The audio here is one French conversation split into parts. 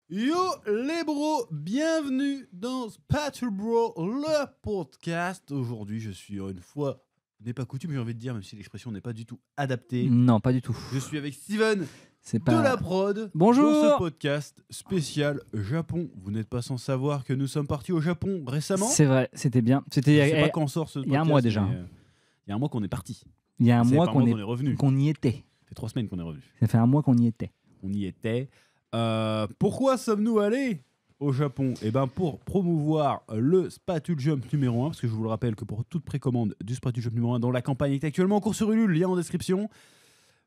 Yo les bros, bienvenue dans Spatule Bro, le podcast. Aujourd'hui, je suis une fois, n'est pas coutume, j'ai envie de dire, même si l'expression n'est pas du tout adaptée. Non, pas du tout. Je suis avec Steven C'est de pas... la prod. Bonjour. Dans ce podcast spécial Japon. Vous n'êtes pas sans savoir que nous sommes partis au Japon récemment. C'est vrai, c'était bien. Je sais pas quand sort ce podcast. Il y a un mois déjà. Il y a un mois qu'on est parti. Il y a un C'est mois pas qu'on est revenu. qu'on y était. Ça fait 3 semaines qu'on est revenu. Ça fait un mois qu'on y était. On y était. Pourquoi sommes-nous allés au Japon? Eh ben pour promouvoir le Spatule Jump numéro 1, parce que je vous le rappelle que pour toute précommande du Spatule Jump numéro 1, dont la campagne est actuellement en cours sur Ulule, lien en description,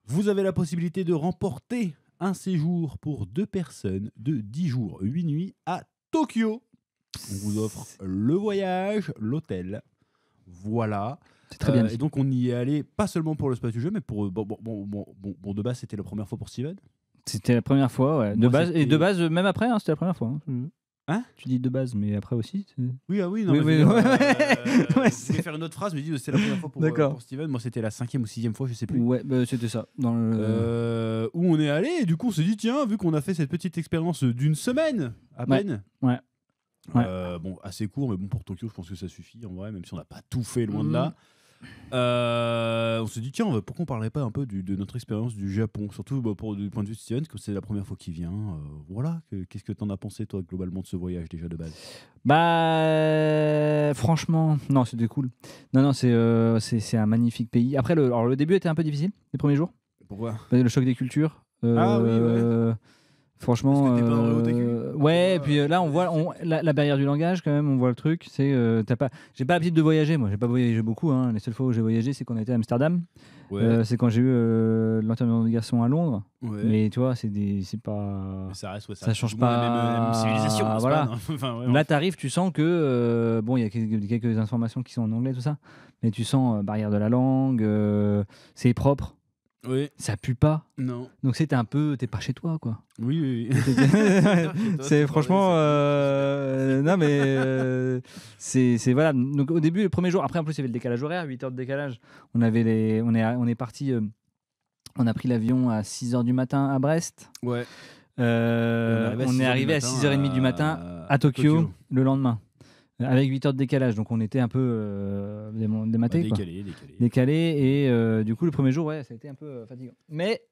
vous avez la possibilité de remporter un séjour pour 2 personnes de 10 jours, 8 nuits à Tokyo. On vous offre le voyage, l'hôtel. Voilà. C'est très bien. Et donc on y est allé pas seulement pour le Spatule Jump, mais pour de base c'était la première fois pour Steven. C'était la première fois, ouais. De Moi, base, c'était- et de base, même après, hein, c'était la première fois. Hein Tu dis de base, mais après aussi. Oui, non, Oui, mais oui, je veux ouais. dire, Ouais, je voulais faire une autre phrase, mais dis c'est la première fois D'accord. pour Steven. Moi, c'était la 5e ou 6e fois, je sais plus. Ouais, bah, c'était ça. Dans le... Où on est allé, et du coup, on s'est dit, tiens, vu qu'on a fait cette petite expérience d'une semaine à Ouais. peine. Ouais. Bon, assez court, mais bon, pour Tokyo, je pense que ça suffit en vrai, même si on n'a pas tout fait loin de là. On s'est dit, tiens, pourquoi on parlerait pas un peu de notre expérience du Japon, surtout du point de vue de Steven, parce que c'est la première fois qu'il vient. Voilà, qu'est-ce que t'en as pensé, toi, globalement, de ce voyage déjà de base? Bah, franchement, non, c'était cool. Non, c'est un magnifique pays. Après, le début était un peu difficile, les premiers jours. Pourquoi? Le choc des cultures. Ah oui, ouais. Franchement, Parce que t'es pas un Réotaku. ouais. Et puis là, on voit la barrière du langage quand même. On voit le truc. C'est j'ai pas l'habitude de voyager. Moi, j'ai pas voyagé beaucoup. Hein. Les seules fois où j'ai voyagé, c'est quand on était à Amsterdam. Ouais. C'est quand j'ai eu l'enterrement de garçon à Londres. Ouais. Mais tu vois, c'est pas. Mais ça reste, ouais, ça change plus ou moins pas. la même civilisation. n'est-ce Voilà. pas, non enfin, ouais, Là, t'arrives, tu sens que bon, il y a quelques informations qui sont en anglais, tout ça. Mais tu sens barrière de la langue. C'est propre. oui. Ça pue pas. Non. Donc c'était un peu, t'es pas chez toi, quoi. Oui. C'est franchement, non mais c'est voilà. Donc au début, le premier jour, après en plus il y avait le décalage horaire, 8 heures de décalage. On est parti, on a pris l'avion à 6 heures du matin à Brest. Ouais. On est arrivé à 6h30 du matin à Tokyo le lendemain, avec 8 heures de décalage. Donc on était un peu dématé, quoi. Décalé et du coup le premier jour, ouais, ça a été un peu fatigant. Mais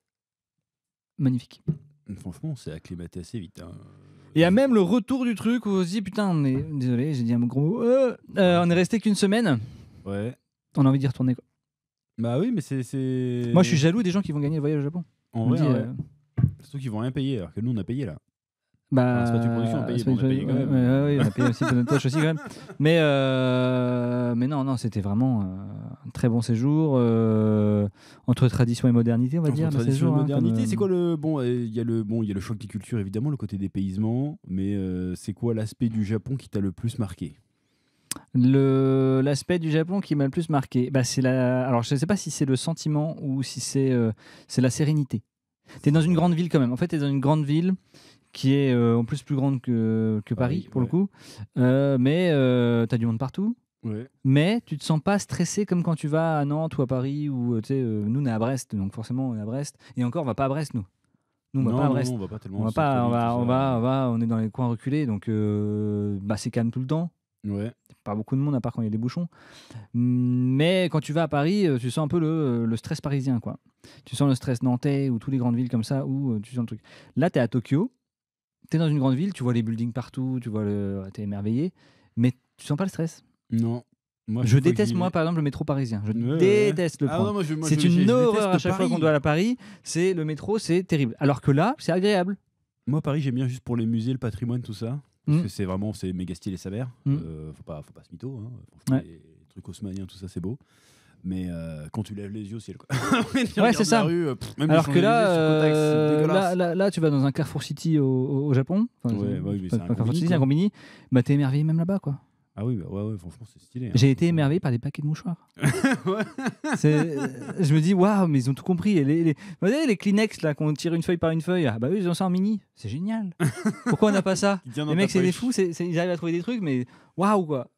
magnifique. Franchement, on s'est acclimaté assez vite. Hein. Et à même le retour du truc où on se dit putain, on est désolé, j'ai dit un gros mot. On est resté qu'une semaine. Ouais. On a envie d'y retourner, quoi. Bah oui, mais c'est. Moi, je suis jaloux des gens qui vont gagner le voyage au Japon. En vrai, ouais. Surtout qu'ils vont rien payer, alors que nous on a payé là. Bah, c'est pas une production, on a payé, c'est bon, on a payé quand même. Ouais, on a payé aussi pour notre poche aussi quand même. Mais non, c'était vraiment un très bon séjour entre tradition et modernité, on va dire. Entre tradition séjour, et modernité, c'est quoi le il y a le choc des cultures évidemment, le côté dépaysement, mais c'est quoi l'aspect du Japon qui t'a le plus marqué? L'aspect du Japon qui m'a le plus marqué, bah alors je ne sais pas si c'est le sentiment ou si c'est la sérénité. T'es dans une grande ville quand même. En fait, t'es dans une grande ville qui est en plus plus grande que Paris pour le coup, mais t'as du monde partout. Ouais. Mais tu te sens pas stressé comme quand tu vas à Nantes ou à Paris ou tu sais, nous on est à Brest, donc forcément on est à Brest. Et encore, on va pas à Brest nous. Nous on va pas à Brest. Non, on va pas tellement. On est dans les coins reculés, donc c'est calme tout le temps. Ouais. Pas beaucoup de monde à part quand il y a des bouchons. Mais quand tu vas à Paris, tu sens un peu le stress parisien, quoi. Tu sens le stress nantais ou toutes les grandes villes comme ça où tu sens le truc. Là, tu es à Tokyo, tu es dans une grande ville, tu vois les buildings partout, tu es émerveillé, mais tu sens pas le stress. Non. Moi, je déteste, par exemple, le métro parisien. Je déteste le point. Non, c'est une horreur à chaque fois qu'on doit aller à Paris. C'est le métro, c'est terrible. Alors que là, c'est agréable. Moi, Paris, j'aime bien juste pour les musées, le patrimoine, tout ça. Parce que c'est méga stylé sa mère. Faut pas se mytho. Hein. Franchement, les trucs haussmanniens, tout ça, c'est beau. Mais quand tu lèves les yeux au ciel, quoi. Ouais, c'est ça. Rue, alors que là, tu vas dans un Carrefour City au Japon. C'est un Carrefour City, un combini. Bah, t'es émerveillé même là-bas, quoi. Ah oui, franchement, c'est stylé. Hein, j'ai été émerveillé par des paquets de mouchoirs. Je me dis, waouh, mais ils ont tout compris. Et vous voyez, les Kleenex, là, qu'on tire une feuille par une feuille, bah oui, ils ont ça en mini. C'est génial. Pourquoi on n'a pas ça? Les mecs, c'est des fous. Ils arrivent à trouver des trucs, mais waouh, quoi.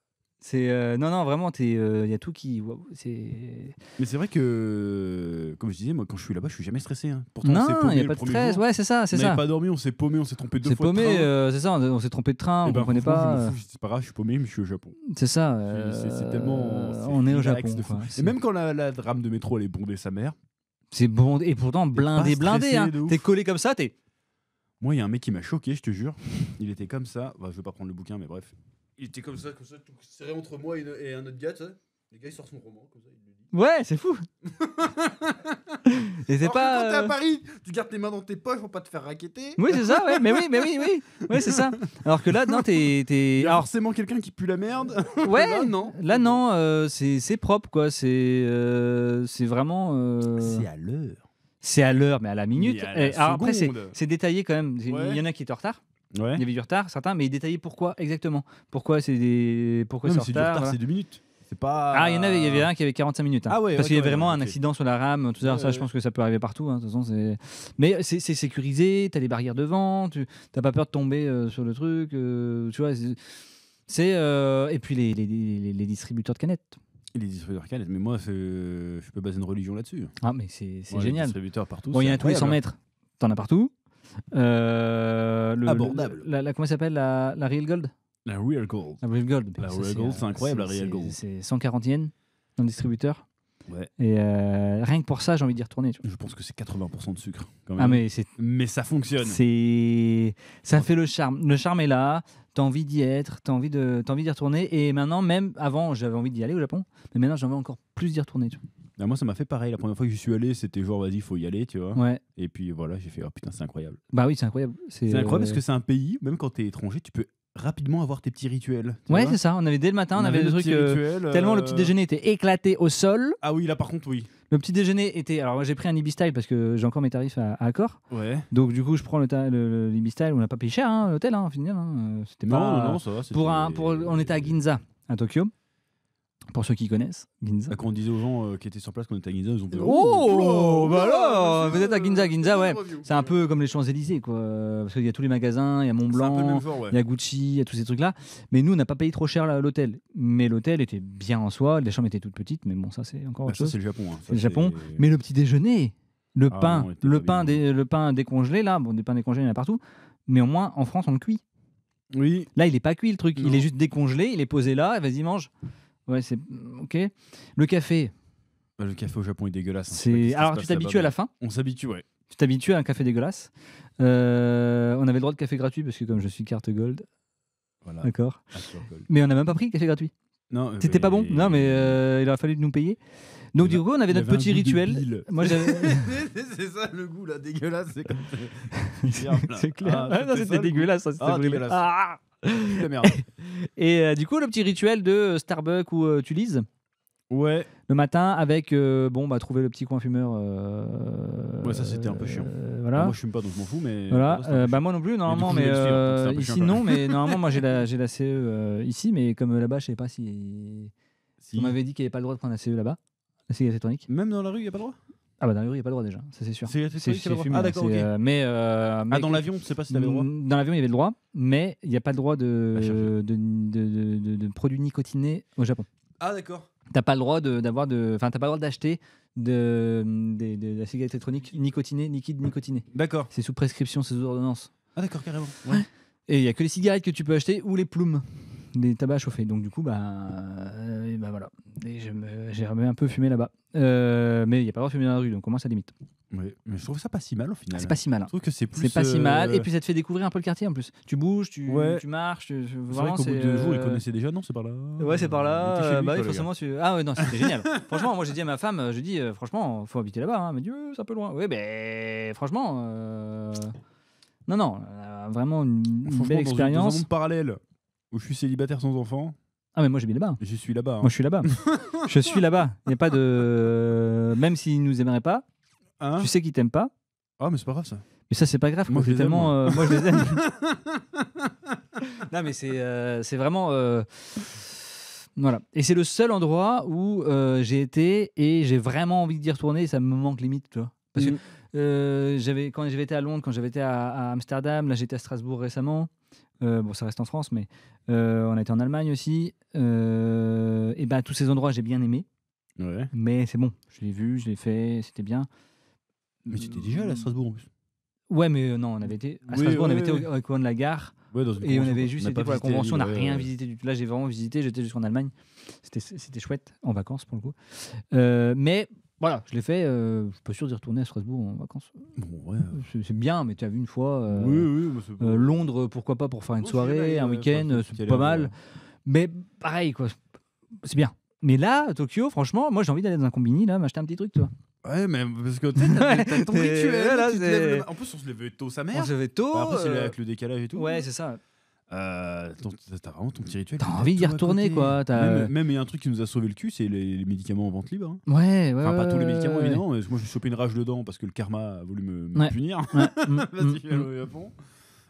Non, vraiment, il y a tout qui. Waouh, c'est. Mais c'est vrai que, comme je disais, moi, quand je suis là-bas, je suis jamais stressé. Hein. Pourtant, on s'est Non, paumé il n'y a le pas de premier stress. jour. Ouais, c'est ça, c'est On ça. n'avait pas dormi, on s'est paumé, on s'est trompé 2 C'est fois de paumé, train. c'est ça, on s'est trompé de train, Eh on ben, comprenait franchement, pas. je m'en fous, c'est pas grave, je suis paumé, mais je suis au Japon. C'est ça. C'est tellement. On est au relax Japon. de fou. quoi. Et même quand la rame de métro elle est bondée sa mère, C'est bon, et pourtant blindé, pas stressé blindé. Hein. de ouf. T'es collé comme ça, t'es. moi il y a un mec qui m'a choqué, je te jure. Il était comme ça, bah, je vais pas prendre le bouquin, mais bref. Il était comme ça, tout serré entre moi et un autre gars, tu sais. Le gars il sort son roman, comme ça, il le lit. Ouais, c'est fou. Et c'est Alors que pas. quand t'es à Paris, tu gardes tes mains dans tes poches pour pas te faire raqueter. Oui, c'est ça, ouais, mais oui. Ouais, c'est ça. Alors que là, non, Il y a Alors, forcément quelqu'un qui pue la merde. ouais. Là, non. Là, non, c'est propre, quoi. C'est vraiment. C'est à l'heure. C'est à l'heure, mais à la minute. Mais à la Et alors après, seconde. c'est détaillé quand même. Ouais. Il y en a qui étaient en retard. Ouais. Il y avait du retard, certains, mais détaillé pourquoi exactement. Pourquoi Non, c'est mais en c'est du retard. retard, Voilà. c'est 2 minutes. C'est pas. Ah, il y avait un qui avait 45 minutes. Hein. Ah ouais, Parce ouais, qu'il y avait quand même, vraiment un ok. accident sur la rame, tout ça. Ouais, Ça, je ouais. pense que ça peut arriver partout. Hein, de toute façon, mais c'est sécurisé, t'as des barrières devant, t'as pas peur de tomber sur le truc. Tu vois, et puis les distributeurs de canettes. Les distributeurs canettes, mais moi, je peux baser une religion là-dessus. Ah, mais c'est Moi, les génial. distributeurs partout. Bon, il y en c'est a tous les 100 incroyable. mètres. T'en as partout. Abordable. Comment ça s'appelle la Real Gold? La Real Gold. La Real Gold. La Ça, Real Gold, c'est incroyable, la Real Gold. C'est 140 yens dans le distributeur. Ouais. Et rien que pour ça, j'ai envie d'y retourner. Tu vois. Je pense que c'est 80% de sucre. Quand même. Ah, mais Mais ça fonctionne. ça fait le charme. Le charme est là. T'as envie d'y être. T'as envie d'y retourner. Et maintenant, même avant, j'avais envie d'y aller au Japon. Mais maintenant, j'ai envie encore plus d'y retourner. Tu vois. Ah, moi, ça m'a fait pareil. La première fois que j'y suis allé, c'était genre, vas-y, faut y aller, tu vois. Ouais. Et puis voilà, j'ai fait, oh putain, c'est incroyable. Bah oui, c'est incroyable. C'est incroyable parce que c'est un pays, même quand t'es étranger, tu peux rapidement avoir tes petits rituels. tu Ouais, vois. c'est ça. On avait dès le matin, on avait le des trucs. petit rituel, Tellement le petit déjeuner était éclaté au sol. Ah oui, là par contre, oui. Le petit déjeuner était. Alors, moi, j'ai pris un Ibis-Style parce que j'ai encore mes tarifs à Accor. Ouais. Donc, du coup, je prends le Ibis-Style. On n'a pas payé cher, hein, l'hôtel, hein, au final. Hein. C'était pas. Non, ça va. On était à Ginza, à Tokyo. Pour ceux qui connaissent, Ginza. Quand on disait aux gens qui étaient sur place qu'on était à Ginza, ils ont fait Oh, bah alors, vous êtes à Ginza, ouais. review. C'est un peu comme les Champs-Élysées, quoi. Parce qu'il y a tous les magasins, il y a C'est un peu le Montblanc, même genre, ouais. il y a Gucci, il y a tous ces trucs-là. Mais nous, on n'a pas payé trop cher l'hôtel. Mais l'hôtel était bien en soi, les chambres étaient toutes petites, mais bon, ça, c'est encore Bah, autre ça, chose. c'est le Japon. Hein. C'est le Japon. Mais le petit déjeuner, le Ah, pain, non, il était pas bien. le pain décongelé, là, bon, des pains décongelés, il y en a partout. Mais au moins, en France, on le cuit. Oui. Là, il est pas cuit, le truc. Non. Il est juste décongelé, il est posé là, et vas-y, mange. Ouais, c'est ok. Le café, Bah, le café au Japon est dégueulasse. Hein. Je sais pas qu'est-ce qui se alors passe tu t'habitues là-bas, à la fin. mais On s'habitue, ouais. Tu t'habitues à un café dégueulasse. On avait le droit de café gratuit parce que comme je suis carte gold, Voilà. d'accord. Ah, tu rigoles. Mais on n'a même pas pris le café gratuit. Non, C'était pas bon. Non, mais il aurait fallu nous payer. Donc du coup, on avait il y notre avait un petit goût de rituel. bile. Moi, j'avais. C'est ça le goût là, dégueulasse. C'est comme. C'est clair. Ah, Ah, non, c'était c'était ça, le dégueulasse. Ça, c'était Ah, horrible. dégueulasse. Ah. La merde. Et du coup, le petit rituel de Starbucks où tu lises Ouais. le matin avec trouver le petit coin fumeur. Ouais, ça, c'était un peu chiant. Voilà. Moi, je fume pas, donc je m'en fous, mais. Voilà, c'était un peu bah moi non plus normalement, coup, mais je voulais le suivre, donc c'était un peu ici chiant, non, mais normalement moi j'ai la CE ici, mais comme là-bas je sais pas si Si. on m'avait dit qu'il n'y avait pas le droit de prendre la CE là-bas, la cigarette électronique. Même dans la rue, il n'y a pas le droit. Ah bah dans la rue il n'y a pas le droit déjà, ça c'est sûr. C'est C'est fumé, Ah, d'accord, c'est, ok. mais Ah, dans l'avion, tu sais pas si t'avais le droit. dans l'avion il y avait le droit, mais il n'y a pas le droit À chercher. de produits nicotinés au Japon. Ah, d'accord. T'as pas le droit t'as pas le droit d'acheter de la cigarette électronique nicotinée, liquide nicotiné. D'accord. C'est sous prescription, c'est sous ordonnance. Ah, d'accord, carrément. Ouais. Et il y a que les cigarettes que tu peux acheter ou les plumes, des tabacs à chauffer. Donc du coup, voilà. Et j'ai un peu fumé là-bas. Mais il n'y a pas le droit de fumer dans la rue, donc au moins ça limite. Ouais. Mais je trouve ça pas si mal au final. C'est pas si mal. Je Hein. trouve que c'est plus. C'est pas si mal. Et puis ça te fait découvrir un peu le quartier en plus. Tu bouges, tu marches. C'est vrai Vraiment, qu'au bout de 2 jours, ils connaissaient déjà. Non, c'est par là. Ouais, c'est par Il était là. chez lui, Bah quoi, oui, le forcément. Ah ouais, non, c'était génial. Franchement, moi j'ai dit à ma femme, franchement, faut habiter là-bas. Hein. Elle m'a dit, c'est un peu loin. Oui, ben franchement, non, vraiment une Franchement, belle Dans expérience. un monde parallèle où je suis célibataire sans enfant, Ah mais moi j'habite là-bas. j'y suis là-bas. Hein. Moi je suis là-bas. Je suis là-bas. Il n'y a pas de. Même s'ils nous aimeraient pas, Hein tu sais qu'ils t'aiment pas. Ah, mais c'est pas grave ça. Mais ça c'est pas grave. Moi, Quoi. je les aime, Moi je les aime. Non mais c'est vraiment. Voilà. Et c'est le seul endroit où j'ai été et j'ai vraiment envie d'y retourner. Et ça me manque limite, tu vois. Parce que Quand j'avais été à Londres, quand j'avais été à Amsterdam, là j'étais à Strasbourg récemment. Bon, ça reste en France, mais on a été en Allemagne aussi. Et ben tous ces endroits j'ai bien aimé, Ouais. mais c'est bon, je l'ai vu, je l'ai fait, c'était bien. Mais tu étais déjà allé à Strasbourg en plus. Ouais, mais non, on avait été à Oui, Strasbourg, ouais, on avait été ouais. au coin de la gare. Ouais, dans une Et on convention, avait quoi. juste On n'a été pas pour la visité la convention, on n'a ville, rien ouais. visité du tout. Là, j'ai vraiment visité, j'étais jusqu'en Allemagne. C'était chouette, en vacances pour le coup. Mais voilà, je l'ai fait. Je suis pas sûr d'y retourner à Strasbourg en vacances. Bon, ouais. C'est bien, mais tu as vu une fois. Oui, bah, c'est pas- Londres, pourquoi pas pour faire une Non, je suis jamais soirée, allé, un ouais, week-end, faut y c'est aller pas un jour, mal. ouais. Mais pareil, quoi. C'est bien. Mais là, Tokyo, franchement, moi j'ai envie d'aller dans un combini, là, m'acheter un petit truc, tu vois. Ouais, mais parce que tu sais, t'as ton C'est- rituel. voilà, tu te c'est- lèves en plus, on se levait tôt, sa On mère. se levait tôt. Après, c'est avec le décalage et tout. Ouais, c'est ça. T'as vraiment ton petit rituel. T'as puis envie d'y tout à retourner, côté. quoi. Même il y a un truc qui nous a sauvé le cul, c'est les médicaments en vente libre. Hein. Ouais, ouais. Enfin, pas tous les médicaments, ouais. évidemment. Mais moi, je me suis chopé une rage dedans parce que le karma a voulu me Ouais. punir. Ouais, Parce que je suis allé au Japon.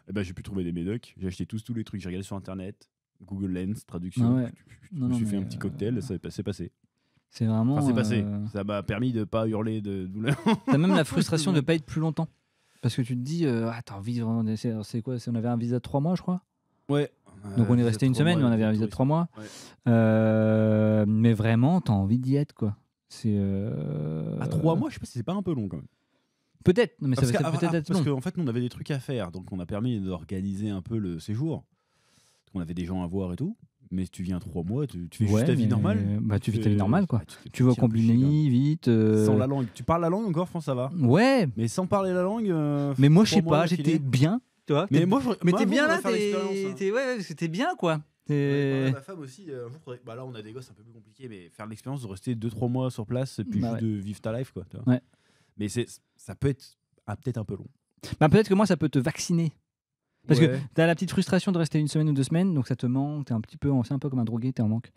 Et ben, j'ai pu trouver des médocs. J'ai acheté tous les trucs. J'ai regardé sur internet, Google Lens, traduction. Ah ouais. Je Non, me suis non, fait un mais, petit cocktail, c'est passé. C'est vraiment. Enfin, c'est passé. Ça m'a permis de pas hurler de douleur. T'as même la frustration de ne pas être plus longtemps. Parce que tu te dis, t'as envie vraiment d'essayer. C'est quoi On avait un visa de 3 mois, je crois. Ouais. Donc on est resté une semaine, mais on avait un visa de 3 mois. Ouais. Mais vraiment, t'as envie d'y être, quoi. C'est. À 3 mois, je sais pas si c'est pas un peu long quand même. Peut-être, mais ça Parce va que- peut-être être parce long. qu'en fait, nous, on avait des trucs à faire. Donc, on a permis d'organiser un peu le séjour. On avait des gens à voir et tout. Mais si tu viens 3 mois, tu fais juste ta vie mais- normale. Bah, tu vis ta vie normale, quoi. Bah, te fais Tu vas au petit un peu chier, combini, vite. quand même. Sans la langue. Tu parles la langue encore, je pense que ça va. Ouais, Mais sans parler la langue. mais moi, je 3 sais mois pas, j'étais d'affilée. bien. Tu vois, Mais t'es- moi, mais moi, t'es vous, bien on va là, faire l'expérience, hein. ouais, parce que t'es bien, quoi. Ma femme aussi, un jour, bah là on a des gosses un peu plus compliqués, mais faire l'expérience de rester 2-3 mois sur place et puis Bah juste ouais. de vivre ta life, quoi. Tu vois. Ouais. Mais ça peut être peut-être un peu long. Bah, peut-être que moi, ça peut te vacciner. Parce Ouais. que t'as la petite frustration de rester une semaine ou 2 semaines, donc ça te manque, c'est un peu comme un drogué, t'es en manque.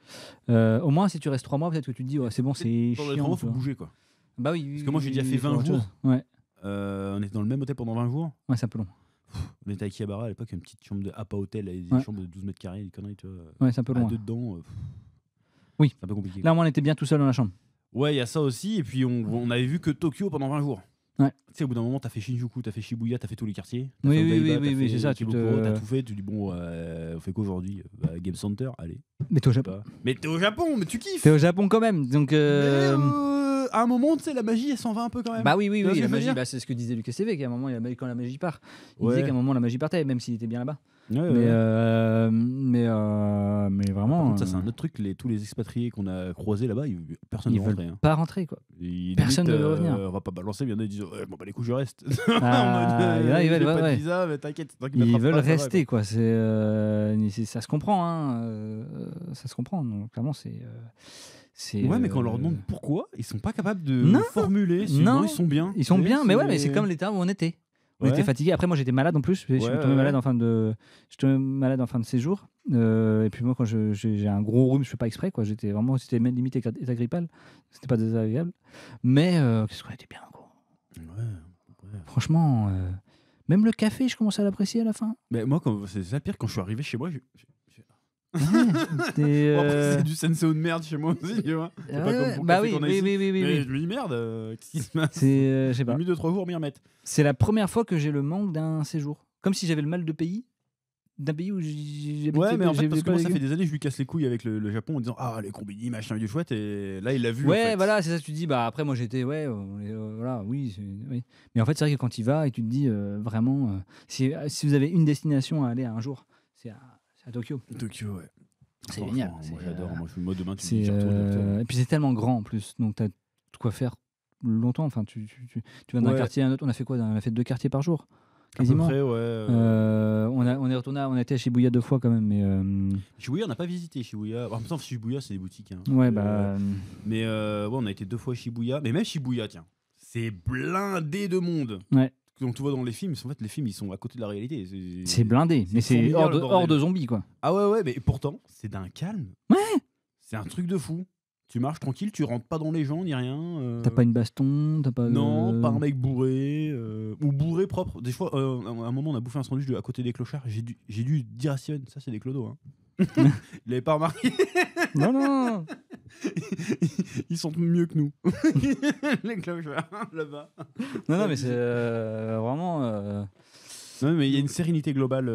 Au moins, si tu restes 3 mois, peut-être que tu te dis, ouais, c'est bon, c'est Pendant les 3 chiant. mois, tu faut vois. bouger, quoi. Bah oui, Parce que moi, j'ai déjà fait faut 20 autre jours. chose. Ouais, On était dans le même hôtel pendant 20 jours. ouais, c'est un peu long. On était à Akihabara à l'époque, une petite chambre de APA hôtel, avec des Ouais. chambres de 12 mètres carrés, des conneries, tu vois. Ouais, c'est un peu À long. deux dedans. Oui. C'est un peu compliqué. Là, moi, on était bien tout seul dans la chambre. Ouais, il y a ça aussi. Et puis, on avait vu que Tokyo pendant 20 jours. Ouais. Tu sais, au bout d'un moment, t'as fait Shinjuku, t'as fait Shibuya, t'as fait tous les quartiers. T'as Oui, fait oui, Odaiba, oui, t'as oui, fait c'est ça, tu Ikebukuro, te- t'as tout fait. Tu dis, bon, on fait quoi aujourd'hui Game Center, allez. Mais t'es au Japon. Mais t'es au Japon, mais tu kiffes. T'es au Japon quand même, donc. À un moment, tu sais, la magie, elle s'en va un peu quand même. Bah oui, Tu vois ce que la je veux magie, dire bah, c'est ce que disait Lucas CV, qu'à un moment, quand la magie part, il Ouais. disait qu'à un moment, la magie partait, même s'il était bien là-bas. Ouais, Mais Par vraiment. contre, ça, c'est un autre truc. Tous les expatriés qu'on a croisés là-bas, personne ne Ils veut veulent rentrer. Hein. pas rentrer, quoi. Personne ne veut revenir. On va pas balancer, mais il y en a qui disent ouais, bon, bah, les coups, je reste. Ah, il y en a, ils j'ai veulent, pas ouais. de visa, mais t'inquiète. tant qu'ils Ils m'attrapent veulent pas, ça va, rester, quoi. Ça se comprend, hein. Ça se comprend. Donc, clairement, c'est. Ouais, mais quand on leur demande pourquoi, ils sont pas capables de Non. formuler. Non. Ils sont bien. Ils sont Tu sais, bien, mais ouais, mais c'est comme l'état où on était. On Ouais. était fatigué. Après, moi, j'étais malade en plus. Je suis Ouais, tombé ouais. malade en fin de. Je suis tombé malade en fin de séjour. Et puis moi, quand j'ai un gros rhume, je fais pas exprès, quoi. C'était même limite état grippal. C'était pas désagréable. Mais qu'est-ce qu'on était bien, quoi. Ouais. Franchement, même le café, je commençais à l'apprécier à la fin. Mais moi, c'est ça le pire, quand je suis arrivé chez moi, Ouais, Bon, après, c'est du senseo de merde chez moi aussi, tu vois. C'est pas comme pour le bah café oui, qu'on a oui, ici. oui, oui, oui, Mais oui. je me dis merde, qu'est-ce qui se passe C'est, je sais J'ai pas. mis 2-3 jours à m'y remettre. C'est la première fois que j'ai le manque d'un séjour. Comme si j'avais le mal de pays. D'un pays où j'ai Ouais, mais en fait, parce que pas moi, ça légumes. fait des années que je lui casse les couilles avec le Japon en disant ah, les combini, machin, du chouette. Et là, il l'a vu. en Ouais, fait. voilà, c'est ça que tu dis. Bah après, moi j'étais, ouais, voilà, oui, oui. Mais en fait, c'est vrai que quand il va et tu te dis vraiment, si vous avez une destination à aller un jour, c'est à Tokyo. Tokyo, ouais. C'est Franchement, génial. Moi, j'adore. Moi, demain, tu me C'est, dis, j'y retourne, j'y retourne. et puis c'est tellement grand en plus, donc t'as de quoi faire longtemps. Enfin, tu vas d'un Ouais. quartier à un autre. On a fait quoi On a fait 2 quartiers par jour, À peu quasiment. près, ouais. On est retourné, on a été à Shibuya 2 fois quand même, mais Shibuya, on n'a pas visité Shibuya. En même temps, Shibuya, c'est des boutiques. Hein. ouais, bah. Mais ouais, on a été 2 fois à Shibuya. Mais même Shibuya, tiens, c'est blindé de monde. Ouais. Donc, tu vois dans les films, en fait, les films, ils sont à côté de la réalité. C'est blindé, mais c'est fourmilière, le bordel. hors de zombies, quoi. Ah ouais, mais pourtant, c'est d'un calme. Ouais. C'est un truc de fou. Tu marches tranquille, tu rentres pas dans les gens ni rien. T'as pas une baston, t'as pas. Non, pas un mec bourré. Ou bourré propre. Des fois, à un moment, on a bouffé un sandwich à côté des clochards. J'ai dû dire à Steven, ça c'est des clodos. Hein. Il avait pas remarqué. Non. Ils sont mieux que nous. Les clochards, là-bas. Non, mais c'est vraiment. Non, mais il y a une sérénité globale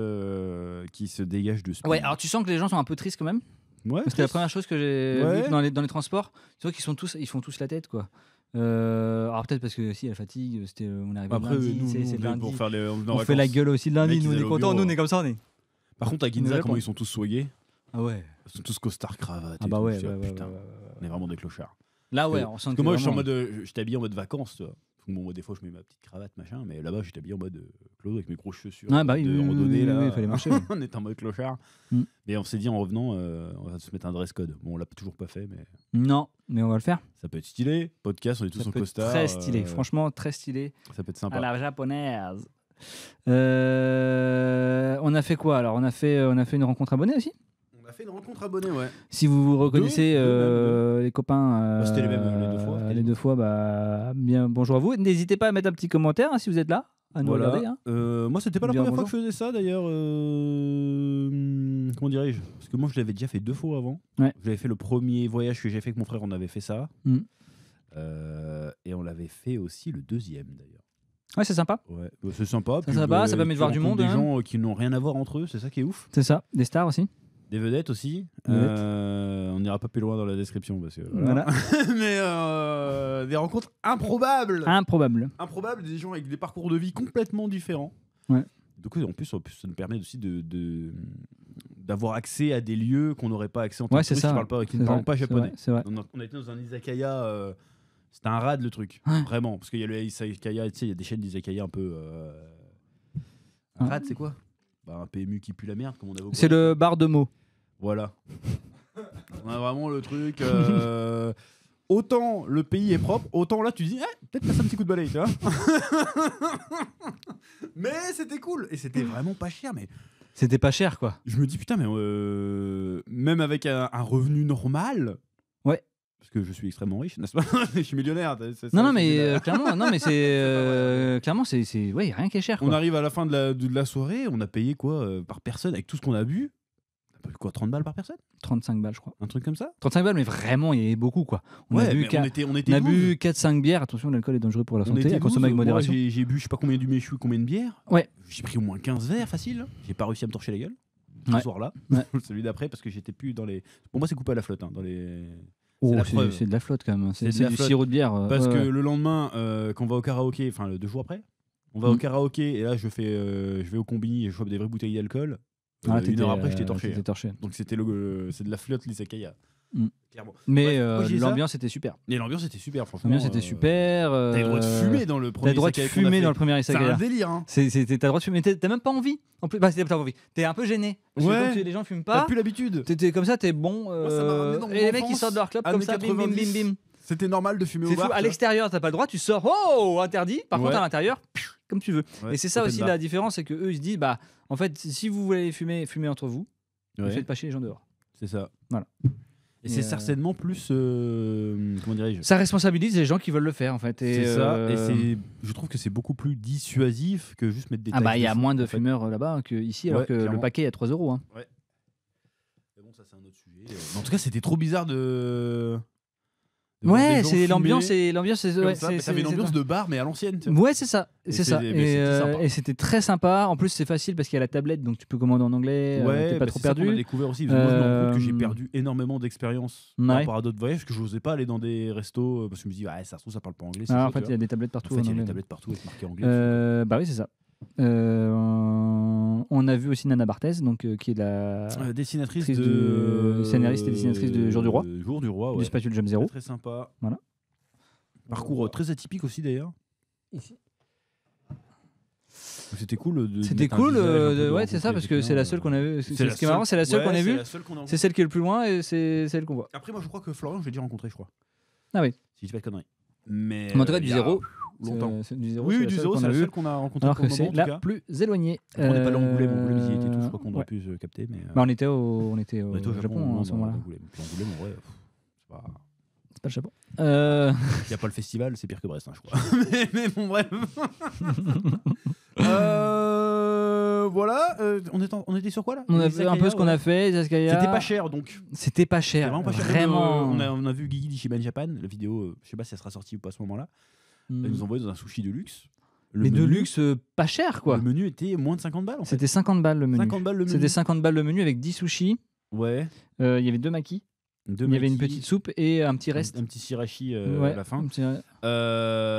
qui se dégage de ce Ouais, pays. alors tu sens que les gens sont un peu tristes quand même. Ouais, C'était la première chose que j'ai Ouais. vue dans les transports. Tu vois qu'ils ils font tous la tête, quoi. Alors peut-être parce que si la fatigue, on arrive Après, lundi, nous, c'est on est lundi. pour faire les, On fait la gueule aussi le lundi, Mec, nous on ils est allaient au contents, bureau. nous on est comme ça, on est. Par contre, à Nous, Ginza, là, comment quoi. ils sont tous swagués. Ah ouais. Ils sont tous costards, cravates. Ah et bah tout. ouais, Je dis, ouais, oh, ouais, putain, ouais, ouais. on est vraiment des clochards. Là ouais, Parce on sent que que moi, je suis en vraiment- mode, j'étais habillé en mode vacances, tu vois. Bon, moi, des fois, je mets ma petite cravate, machin, mais là-bas, j'étais habillé en mode Claude avec mes grosses chaussures Ah bah oui, de oui, randonnée, oui, là. oui, il fallait marcher, ouais. On était en mode clochard. Mm. Et on s'est dit, en revenant, on va se mettre un dress code. Bon, on l'a toujours pas fait, mais Non, mais on va le faire. ça peut être stylé. Podcast, on est tous Ça en peut être costard. très stylé, franchement très stylé. Ça peut être À sympa. la japonaise. On a fait quoi alors on a fait une rencontre abonnée aussi. On a fait une rencontre abonnée, ouais. Si vous reconnaissez deux les copains, C'était les mêmes, les deux fois, les deux fois, bah, bien bonjour à vous. N'hésitez pas à mettre un petit commentaire hein, si vous êtes là, à nous regarder. Hein. Moi, c'était pas la Dire première fois bonjour. que je faisais ça, d'ailleurs. Comment dirais-je? Parce que moi, je l'avais déjà fait 2 fois avant. Ouais. J'avais fait le premier voyage que j'ai fait avec mon frère, on avait fait ça. Mm. Et on l'avait fait aussi le deuxième, d'ailleurs. Ouais, c'est sympa. Ouais, bah, c'est sympa. C'est sympa, ça permet de tu voir du rencontres monde, Des hein. gens qui n'ont rien à voir entre eux, c'est ça qui est ouf. C'est ça. Des stars aussi. Des vedettes aussi. Vedettes. On n'ira pas plus loin dans la description. Parce que, voilà. Voilà. Mais des rencontres improbables. Improbable. Improbables, des gens avec des parcours de vie complètement différents. Ouais. Donc en plus, ça nous permet aussi d'avoir accès à des lieux qu'on n'aurait pas accès en tant Ouais, que c'est touriste ça. qui ne parlent pas japonais. C'est vrai. On a été dans un izakaya, c'était un rad le truc, Ouais. vraiment, parce qu'il y a le izakaya, tu sais, il y a des chaînes d'izakaya un peu. Un Ouais. rad, c'est quoi? Bah, un PMU qui pue la merde, comme on avait au C'est Brésil. le bar de mots. Voilà. On a vraiment le truc. Autant le pays est propre, autant là tu dis, peut-être passe un petit coup de balai, tu vois. Mais c'était cool et c'était vraiment pas cher. Mais C'était pas cher quoi. je me dis putain, mais même avec un revenu normal. Ouais. Parce que je suis extrêmement riche, n'est-ce pas? Je suis millionnaire. Non mais clairement, non mais c'est clairement c'est ouais, rien qui est cher. On Quoi. arrive à la fin de la soirée, on a payé quoi par personne avec tout ce qu'on a bu? On a payé quoi, 30 balles par personne? 35 balles je crois. Un truc comme ça? 35 balles mais vraiment il y avait beaucoup quoi. On a bu mais on était on a 12. bu 4-5 bières, attention l'alcool est dangereux pour la On santé, était à consommer avec 12. modération. Moi, j'ai bu je sais pas combien du méchoui, combien de bières. Ouais. J'ai pris au moins 15 verres facile. J'ai pas réussi à me torcher la gueule ce Ouais. soir-là. Ouais. Celui d'après parce que j'étais plus dans les. Pour moi c'est coupé à la flotte dans les. Oh, la preuve. c'est de la flotte quand même. C'est C'est de la du flotte. sirop de bière. Parce ouais, que ouais. le lendemain quand on va au karaoké, enfin le 2 jours après, on va au karaoké et là je vais au combi et je chope des vraies bouteilles d'alcool. Ah, Une heure après j'étais torché. t'étais torché. Donc c'était c'est de la flotte l'izakaya. Mm. Clairement. Mais Ouais, moi, j'ai ça. l'ambiance était super. Et l'ambiance était super franchement. L'ambiance était super. T'as le droit de fumer dans le T'as premier le droit de izakaya qu'on a fumer fait. dans le premier C'est un Isakaya. délire hein. T'as le droit de fumer. T'as même pas envie. En plus, bah, t'as pas envie. T'es un peu gêné. Parce que Ouais. quand les gens fument T'as pas. plus l'habitude. T'es comme ça, t'es bon. ça m'a ramené dans mon Et les mecs qui enfance, sortent de leur club comme années ça, bim bim 90. bim bim. C'était normal de fumer au C'est bar. fou. À tu vois. l'extérieur, t'as pas le droit. Tu sors. Oh, interdit. Par contre, Ouais. à l'intérieur, comme tu veux. Ouais, Et c'est ça open aussi bar. la différence, c'est que eux ils se disent, bah, en fait, si vous voulez fumer, fumez entre vous. Ne Ouais, faites pas chier les gens dehors. c'est ça. Voilà. Et Et, c'est certainement plus. Comment dirais-je? Ça responsabilise les gens qui veulent le faire, en fait. Et C'est ça. Et je trouve que c'est beaucoup plus dissuasif que juste mettre des Ah bah taxes il y a dessus, moins de en fait. fumeurs là-bas qu'ici, alors Ouais, que le clairement. paquet est à 3 €. Hein. Mais bon, ça c'est un autre sujet. Mais en tout cas, c'était trop bizarre de voir Ouais, des gens c'est fumer l'ambiance, comme ouais, ça. Mais t'avais une ambiance de bar, mais à l'ancienne. tu sais. Ouais, c'est ça, Et c'est ça. mais c'était sympa. Et c'était très sympa. En plus, c'est facile parce qu'il y a la tablette, donc tu peux commander en anglais. Ouais, t'es pas bah, trop c'est ça qu'on a perdu. découvert aussi. Parce que moi, je me rends compte que j'ai Euh, perdu énormément d'expérience Ouais. par rapport à d'autres voyages, parce que je n'osais pas aller dans des restos parce que je me dis, ouais, ça se trouve, ça parle pas anglais. c'est Ah, en chaud, fait, tu il y a vois. des tablettes En partout. fait, en il y a des anglais. tablettes partout avec marqué anglais. Bah oui, c'est ça. On a vu aussi Nana Barthez, donc, qui est la Dessinatrice actrice scénariste et dessinatrice de Jour du Roi. Jour du Roi, ouais. du Spatule Jump Très, Zero. très sympa. Voilà. Parcours très atypique aussi d'ailleurs. Ici. Donc, c'était cool. C'était mettre un cool, visage, un peu, de ouais, c'est ça, rencontrer parce que c'est quelqu'un, la seule qu'on a vue. c'est Ce la qui est marrant, c'est la seule qu'on a ouais, vue. c'est la seule qu'on a C'est rencontrée. celle qui est le plus loin et c'est celle qu'on voit. Après, moi, je crois que Florian, je l'ai déjà rencontré, je crois. Ah oui. Si je dis pas de conneries. Mais Mais en tout cas, du il y a zéro. longtemps. Du zéro, Oui, c'est oui, la du seule zéro, qu'on c'est a la vue. seule qu'on a rencontrée Alors pour que le c'est moment, en tout la cas. plus éloignée. Après, on n'est pas allé à Angoulême, Angoulême, ils y étaient tous, je crois qu'on ouais. aurait pu se capter. Mais, Bah, on était au on était au Japon à ce moment-là. Angoulême. Puis Angoulême, en vrai, c'est pas. C'est pas le Japon. Il n'y a pas le festival, c'est pire que Brest, hein, je crois. mais bon, bref. Voilà, on était sur quoi là? On a Les fait un peu Izakaya, ce qu'on ouais. a fait, les Izakaya. C'était pas cher donc. C'était pas C'était cher. vraiment pas cher. Vraiment. On a vu Guigui d'Ichiban Japan, la vidéo, je sais pas si elle sera sortie ou pas à ce moment-là. Hmm. Elle nous envoyait dans un sushi de luxe. Le Mais de menu- luxe, pas cher quoi. Le menu était moins de 50 balles en fait. C'était 50 balles le menu. 50 balles le menu. C'était 50 balles le menu avec 10 sushis. Ouais. Il y avait 2 makis. Deux Il y avait une makis, petite soupe et un petit reste. un petit srirachi Ouais, à la fin. un petit-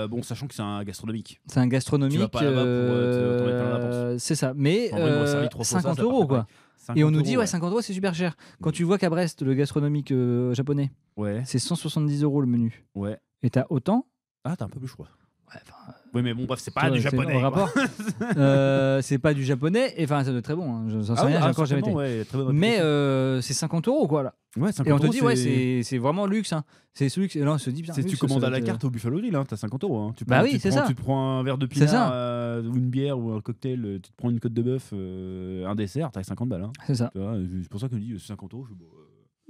Bon, sachant que c'est un gastronomique. C'est un gastronomique. Tu vas pas là-bas pour t'en mettre plein la panse. C'est ça. Mais En vrai, ils m'ont servi 3 fois 50 ça, euros après, quoi. pareil. Et on nous 50 dit euros, ouais 50 euros c'est super cher. Quand tu vois qu'à Brest le gastronomique japonais Ouais, c'est 170 euros le menu. ouais. Et t'as autant. Ah, t'as un peu plus, je crois. Ouais, enfin, Oui, mais bon, bref, c'est pas tu du vois, japonais. c'est en quoi. rapport. C'est pas du japonais. Et enfin ça doit être très bon. Hein. J'en sais Ah oui, rien. J'ai encore jamais été. certainement, ouais, très bonne Mais réputation. c'est 50 euros quoi là. Ouais, 50 Et on te euros, dit ouais c'est vraiment luxe. Hein. C'est celui que là on se dit. Putain, Si tu luxe, commandes ça à va la être- carte au Buffalo Grill, hein, t'as 50 euros. Hein. Bah oui, c'est ça. Tu te prends un verre de C'est pinard, ça. ou une bière ou un cocktail, tu te prends une côte de bœuf, un dessert, t'as 50 balles. Hein. C'est ça. Tu vois, c'est pour ça que je dis 50 euros.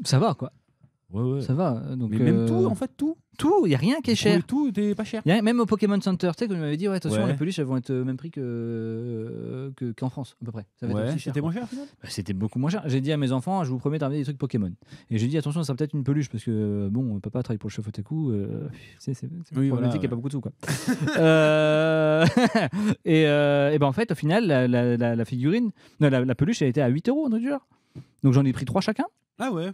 Ça va quoi. Ouais. Ça va. Donc, Mais même tout, en fait, tout. Tout, il y a rien qui est cher. Tout était pas cher. Y a, même au Pokémon Center, tu sais, comme il m'avait dit, ouais, attention, Ouais. les peluches, elles vont être au même prix qu'en France, à peu près. Ça va être Ouais, aussi cher, c'était quoi. moins cher au final. Bah, c'était beaucoup moins cher. J'ai dit à mes enfants, je vous promets d'amener des trucs Pokémon. Et j'ai dit, attention, ça sera peut-être une peluche, parce que, bon, papa travaille pour le chef Otaku, c'est Oui, problématique, voilà, il n'y ouais. a pas beaucoup de sous, quoi. Et ben en fait, au final, la figurine, non, la peluche, elle était à 8 euros, en genre. Donc j'en ai pris 3 chacun. Ah ouais.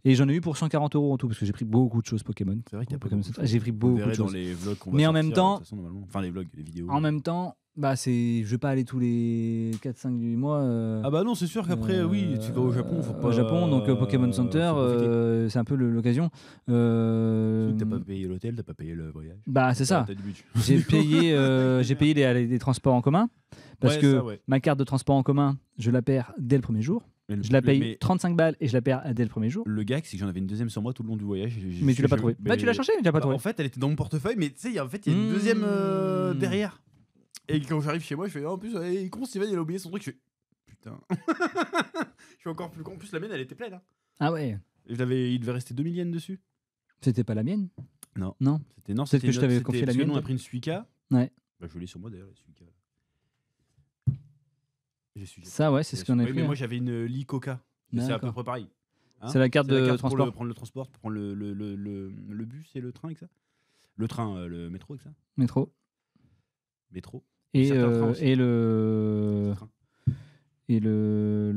Et j'en ai eu pour 140 euros en tout, parce que j'ai pris beaucoup de choses Pokémon. C'est vrai qu'il y a pas Pokémon beaucoup de Center. choses. J'ai pris On beaucoup verrait de dans choses. les vlogs qu'on va Mais en même sortir, temps- de toute façon, normalement. Enfin, les vlogs, les vidéos. En même temps, bah je vais pas aller tous les 4-5 du mois. Ah bah non, c'est sûr qu'après, oui, tu vas au Japon, faut pas. Au Japon, donc Pokémon Center, faut profiter. c'est un peu l'occasion. T'as pas payé l'hôtel, t'as pas payé le voyage. Bah c'est ça. T'as du budget. J'ai payé les transports en commun parce Ouais, que ça, ouais. ma carte de transport en commun, je la perds dès le premier jour. Mais Je la paye mais 35 balles et je la perds dès le premier jour. le gag, c'est que j'en avais une deuxième sur moi tout le long du voyage. Mais tu l'as pas trouvée. Bah tu l'as cherché, mais tu l'as pas Bah, trouvé. en fait, elle était dans mon portefeuille, mais tu sais, en fait, il y a une deuxième derrière. Et quand j'arrive chez moi, je fais, oh, en plus, il est con, Steven, il a oublié son truc. Je fais, putain. Je suis encore plus con. En plus, la mienne, elle était pleine. Hein. Ah ouais. Il devait rester 2000 yens dessus. C'était pas la mienne. Non. Non. C'était Peut-être que je t'avais confié la parce que mienne, nous, on a toi. pris une Suica. Ouais. Bah, je l'ai sur moi d'ailleurs, la Suica. J'ai su. Ça ouais, c'est ce qu'on a Oui, fait. mais moi, j'avais une Licoca. C'est à peu D'accord. près pareil. Hein, C'est la carte c'est la de carte transport. pour prendre le transport, pour prendre le bus et le train avec ça. Le train, le métro avec ça. Métro. Métro. Et, certains trains aussi. et le Train. et le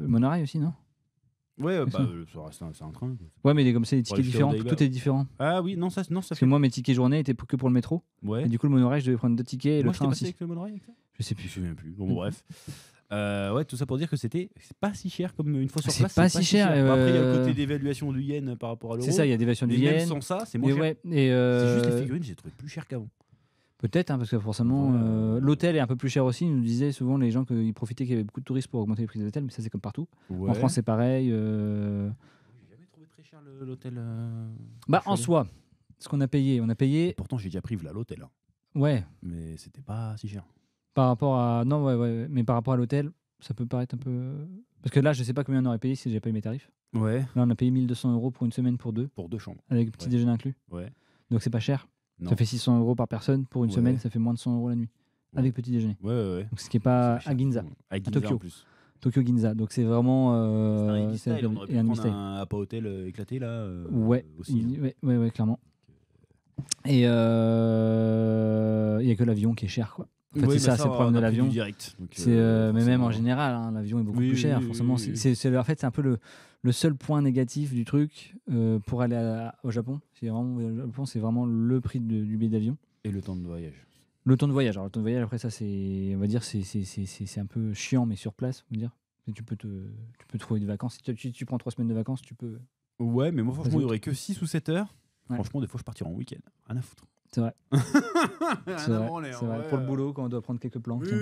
monorail aussi, non? Ouais, C'est bah, ça. c'est un train. quoi. Ouais, mais comme c'est des tickets les différents, Fiordaïga. tout est différent. Ah oui, non, ça Parce que fait. moi, mes tickets journée étaient que pour le métro. Ouais. Et du coup, le monorail, je devais prendre 2 tickets et Moi, le j'étais train passé aussi. avec le monorail avec ça. Je sais Je me plus. souviens plus. Bon, bref. Ouais, tout ça pour dire que c'est pas si cher comme une fois sur C'est place. pas si cher, Bon, après, il y a le côté d'évaluation du yen par rapport à l'euro. C'est ça, il y a des versions du Mais même yen. sans ça, c'est moins Et cher. ouais, C'est juste les figurines, j'ai trouvé plus cher qu'avant. peut-être, hein, parce que forcément, Ouais. l'hôtel est un peu plus cher aussi. Ils nous disaient souvent les gens qu'ils profitaient qu'il y avait beaucoup de touristes pour augmenter les prix des hôtels, mais ça, c'est comme partout. En France, c'est pareil. J'ai jamais trouvé très cher l'hôtel. Bah, je en suis soi, ce qu'on a payé, on a payé, Pourtant, j'ai déjà pris là l'hôtel. Hein. ouais, Mais c'était pas si cher. par rapport à. Non, ouais, mais par rapport à l'hôtel, ça peut paraître un peu. Parce que là, je sais pas combien on aurait payé si j'avais pas eu mes tarifs. Ouais. Là, on a payé 1200 € pour une semaine pour 2, Pour 2 chambres. avec petit Ouais. déjeuner inclus. Ouais. Donc, c'est pas cher. Non. Ça fait 600 € par personne. Pour une Ouais. semaine, ça fait moins de 100 € la nuit. Ouais. Avec petit déjeuner. Ouais. Donc, ce qui est pas C'est pas à cher, Ginza. À Ginza Tokyo. en plus. Tokyo Ginza. Donc, c'est vraiment. C'est un Ibis c'est style, on aurait pu un prendre Ibis style. un Apa Hotel éclaté là. Ouais, Aussi. hein. ouais, clairement. Et il y a que l'avion qui est cher, quoi. En fait, Ouais, c'est ça, bah c'est le problème on de a pris du l'avion. direct. Donc, Mais même en forcément. général, hein, l'avion est beaucoup Oui, plus cher. oui, Forcément, oui, oui. en fait, c'est un peu le seul point négatif du truc pour aller au Japon. Le Japon, c'est vraiment le prix du billet d'avion. Et le temps de voyage. Le temps de voyage. Alors, le temps de voyage, après, ça, c'est, on va dire, c'est un peu chiant, mais sur place, on va dire. Et tu peux trouver des vacances. Si tu prends 3 semaines de vacances, tu peux. Ouais, mais moi, franchement, il Vas-y. n'y aurait que 6 ou 7 heures. Ouais. Franchement, des fois, je partirais en week-end. Rien à foutre. C'est vrai. Rien C'est à vrai, branler, c'est en vrai. vrai. Pour le boulot, quand on doit prendre quelques plans. Oui, tiens.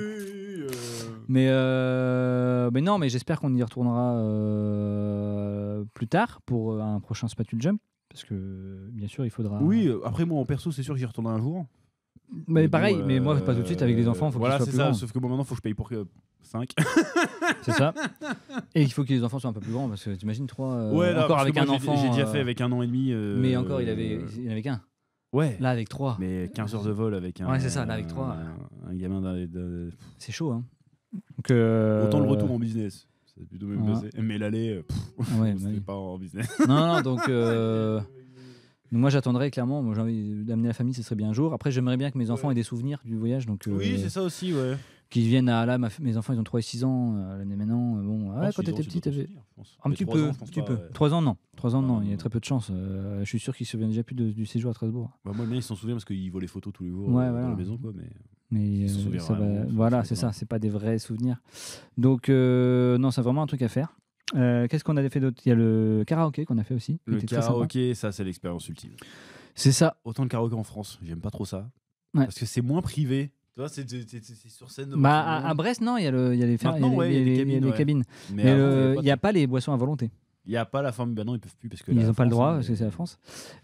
euh, Mais non, mais j'espère qu'on y retournera plus tard pour un prochain Spatule Jump. Parce que, bien sûr, il faudra. Oui, après, moi, en perso, c'est sûr que j'y retournerai un jour. Mais pareil, mais moi, pas tout de suite avec les enfants, faut voilà, qu'ils c'est soient plus ça. grands. Sauf que moi, maintenant, faut que je paye pour 5. C'est ça. Et il faut que les enfants soient un peu plus grands parce que t'imagines 3 Ouais, là, encore parce que avec moi, un enfant. J'ai déjà fait avec 1 an et demi. Mais encore, il en avait qu'un. Ouais. Là, avec 3. Mais 15 heures de vol avec un. Ouais, c'est ça, là, avec 3. Un gamin C'est chaud, hein. Donc, autant le retour en business. Ça a plutôt même Ouais. passé. Mais l'aller, Ouais, bah c'était oui. pas en business. Non, donc moi j'attendrais clairement. Moi j'ai envie d'amener la famille, ce serait bien un jour. Après, j'aimerais bien que mes enfants aient des souvenirs du voyage, donc Oui, c'est ça aussi, ouais. qu'ils viennent à là. Mes enfants ils ont 3 et 6 ans l'année maintenant. Bon, ouais, quand t'étais petit, t'avais un petit peu, petit peu. 3 ans, non. 3 ans, non. Il y a très peu de chance. Je suis sûr qu'ils se souviennent déjà plus du séjour à Strasbourg. Bah, moi, le mien, ils s'en souviennent parce qu'ils voient les photos tous les jours Ouais, dans voilà. la maison, quoi. Mais Mais se souviennent ça va- vraiment, voilà, ça c'est va. ça. C'est pas des vrais souvenirs. Donc non, c'est vraiment un truc à faire. Qu'est-ce qu'on avait fait d'autre? Il y a le karaoké qu'on a fait aussi. qui le était très sympa. karaoké, ça, c'est l'expérience ultime. C'est ça. Autant le karaoké en France, j'aime pas trop ça. Ouais. Parce que c'est moins privé. Tu vois, c'est sur scène. devant Bah, tout le monde. à Brest, non, il y a les Maintenant, ouais, il y a des cabines, ouais. cabines. Mais Mais avant, il n'y a pas les boissons à volonté. il y a pas la forme. Bah non, ils peuvent plus parce que Ils la n'ont pas le France, droit hein, parce que c'est la France.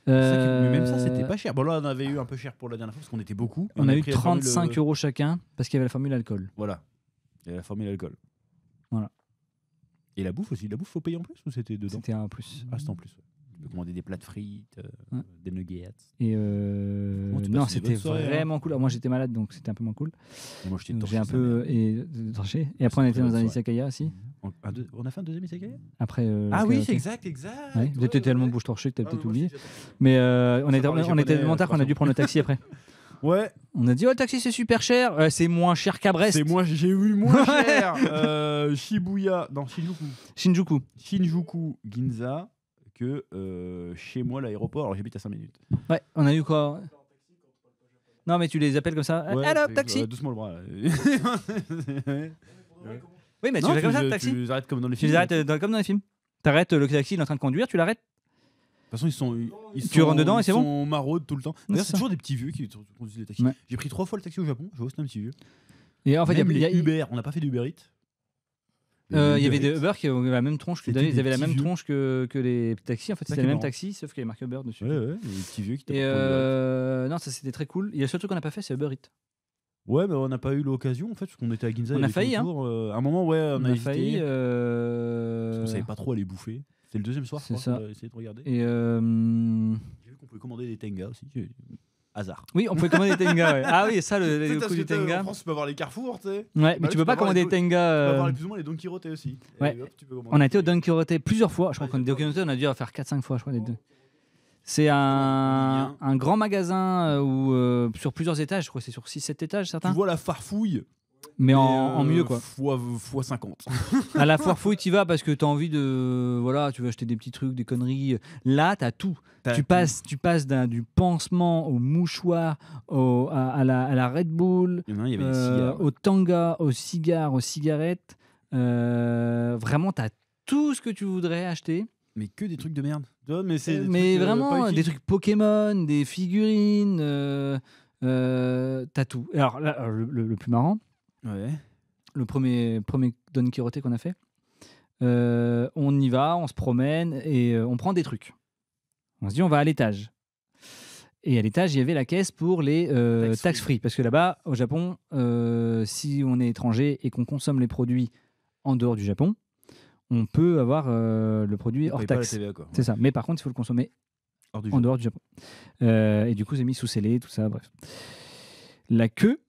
mais même ça, c'était pas cher. Bon, là, on avait eu un peu cher pour la dernière fois parce qu'on était beaucoup. On a eu pris la formule, 35 € chacun parce qu'il y avait la formule alcool. Voilà. Il y a la formule alcool. Voilà. Et la bouffe aussi. La bouffe, faut payer en plus ou c'était dedans? C'était un plus. Ah, c'était en plus. Ouais. Tu peux commander des plats de frites, Ouais. des nuggets. Et Bon, tu non, passes une c'était bonne soirée, hein. vraiment cool. Alors, moi, j'étais malade, donc c'était un peu moins cool. Et moi, j'étais Donc, torché j'ai un sa peu mère. torché. Et après, on était une dans bonne un soirée. izakaya aussi. On a fait un deuxième izakaya? Après. Ah le oui, karaoké. c'est exact, exact. Ouais, vous étiez tellement bouche torchée que t'as peut-être oublié. Mais on Ça était parlait on japonais, était tellement tard qu'on a 300. dû prendre le taxi après. Ouais, On a dit, oh, le taxi, c'est super cher. C'est moins cher qu'à Brest. c'est moi, j'ai eu moins cher. Shibuya, non, Shinjuku. Shinjuku, Ginza, que chez moi, l'aéroport. Alors, j'habite à 5 minutes. Ouais, on a eu quoi? Non, mais tu les appelles comme ça. Ouais, Allô, c'est- taxi. doucement le bras. Là. Oui, mais tu Non, fais comme ça, le taxi. Tu les arrêtes comme dans les Tu films. les arrêtes comme dans les films. T'arrêtes le taxi, il est en train de conduire, tu l'arrêtes. De toute façon, Tu rentres dedans et c'est Ils bon sont maraudes tout le temps. D'ailleurs, c'est c'est ça. toujours des petits vieux qui conduisent les taxis. Ouais. J'ai pris 3 fois le taxi au Japon. Je vois, c'était un petit vieux. Et en fait, Même il y les a- Uber. On n'a pas fait d'Uber Eats. il y avait des Uber qui avaient la même tronche. C'était Ils avaient des la même petits vieux. tronche que les taxis. En fait, Ça c'était qui le est même marrant. taxi, sauf qu'il y avait marqué Uber dessus. Ouais, ouais, les petits vieux qui Et t'apportent non, ça c'était très cool. Et le seul truc qu'on n'a pas fait, c'est Uber Eats. Ouais, mais on n'a pas eu l'occasion en fait, parce qu'on était à Ginza. On il y a avait failli, tout autour. À un moment, ouais, on a hésité, failli. parce qu'on savait pas trop aller bouffer. C'est le deuxième soir, je C'est crois, ça. qu'on a essayé de regarder. Et J'ai vu qu'on pouvait commander des tengas aussi. Hasard. oui, on pouvait commander des tengas. Ouais. Ah oui, ça, le Tu sais, coup parce du que en tenga. France, tu peux avoir les Carrefour, tu sais. Ouais, Bah mais là, tu peux tu pas peux avoir commander les des Tu peux tengas. avoir plus ou moins les Don Quirote aussi. Et Ouais. hop, tu peux commander. On a été au Don Quirote plusieurs fois. Je crois qu'on Don Quirote, on a dû en faire 4-5 fois, je crois, les deux. C'est un grand magasin où, sur plusieurs étages, je crois que c'est sur 6-7 étages, Tu certains. vois la farfouille, Mais mais, en mieux, quoi. Fois 50. À la foire fouille, tu vas parce que tu as envie de. Voilà, tu veux acheter des petits trucs, des conneries. Là, tu as tout. Tu passes du pansement au mouchoir, à la Red Bull, Il y en a un, il y avait des cigares. au tanga, aux cigares, aux cigarettes. Vraiment, tu as tout ce que tu voudrais acheter. Mais que des trucs de merde. Tu vois, mais c'est des Mais trucs, vraiment, pas des utiles. trucs Pokémon, des figurines. T'as tout. Et alors, là, le plus marrant, Ouais. le premier Don Quirote qu'on a fait, on y va, on se promène et on prend des trucs. On se dit, on va à l'étage. Et à l'étage, il y avait la caisse pour les tax-free. Parce que là-bas, au Japon, si on est étranger et qu'on consomme les produits en dehors du Japon, on peut avoir le produit On hors paye pas la taxe. TVA, quoi. C'est ça. Mais par contre, il faut le consommer Hors du en dehors du Japon. Et du coup, c'est mis sous scellé, tout ça, bref. La queue,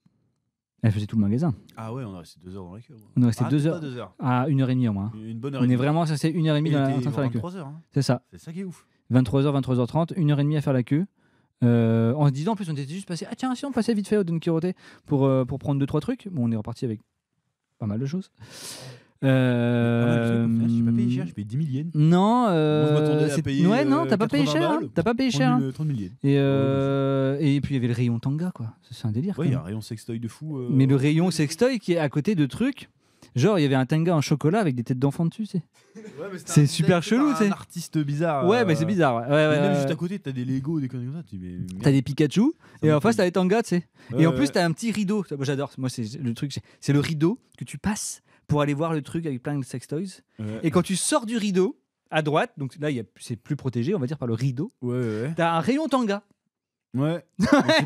elle faisait tout le magasin. Ah ouais, on est resté 2 heures dans la queue. moi. On est resté Ah, 2 peut-être heures pas 2 heures. à 1h30 au moins. Une bonne heure. On est vraiment, ça c'est 1h30 Et en il train de faire la queue. 23 heures. Hein. C'est ça. C'est ça qui est ouf. 23h, 23h30, 1h30 à faire la queue. En se disant, en plus, on était juste passé. Ah tiens, si on passait vite fait au Don Quirote pour prendre 2-3 trucs. Bon, on est reparti avec pas mal de choses. J'ai pas payé cher, j'ai payé 10 000 yens. Non, je m'attendais à payer, ouais, non, t'as pas payé 80 cher. Hein. balles. T'as pas payé cher. Hein. 30 000 yens. Et puis il y avait le rayon tanga, quoi. C'est un délire. Ouais, il y quand a un même. rayon sextoy de fou. Mais le rayon sextoy qui est à côté de trucs. Genre, il y avait un tanga en chocolat avec des têtes d'enfants dessus, tu sais. Ouais, mais c'était C'est un super design chelou, par tu sais. Un artiste bizarre. Ouais, mais c'est bizarre. Ouais, Et même ouais. juste à côté, t'as des Lego, des conneries comme ça. Tu dis, mais merde, T'as des Pikachu ça et me en face fait- t'as les tangas, tu sais. Ouais, Et en ouais. plus t'as un petit rideau. Moi j'adore. Moi c'est le truc, c'est le rideau que tu passes pour aller voir le truc avec plein de sex toys. Ouais. Et quand tu sors du rideau à droite, donc là c'est plus protégé, on va dire par le rideau. Ouais. T'as un rayon tanga. Ouais.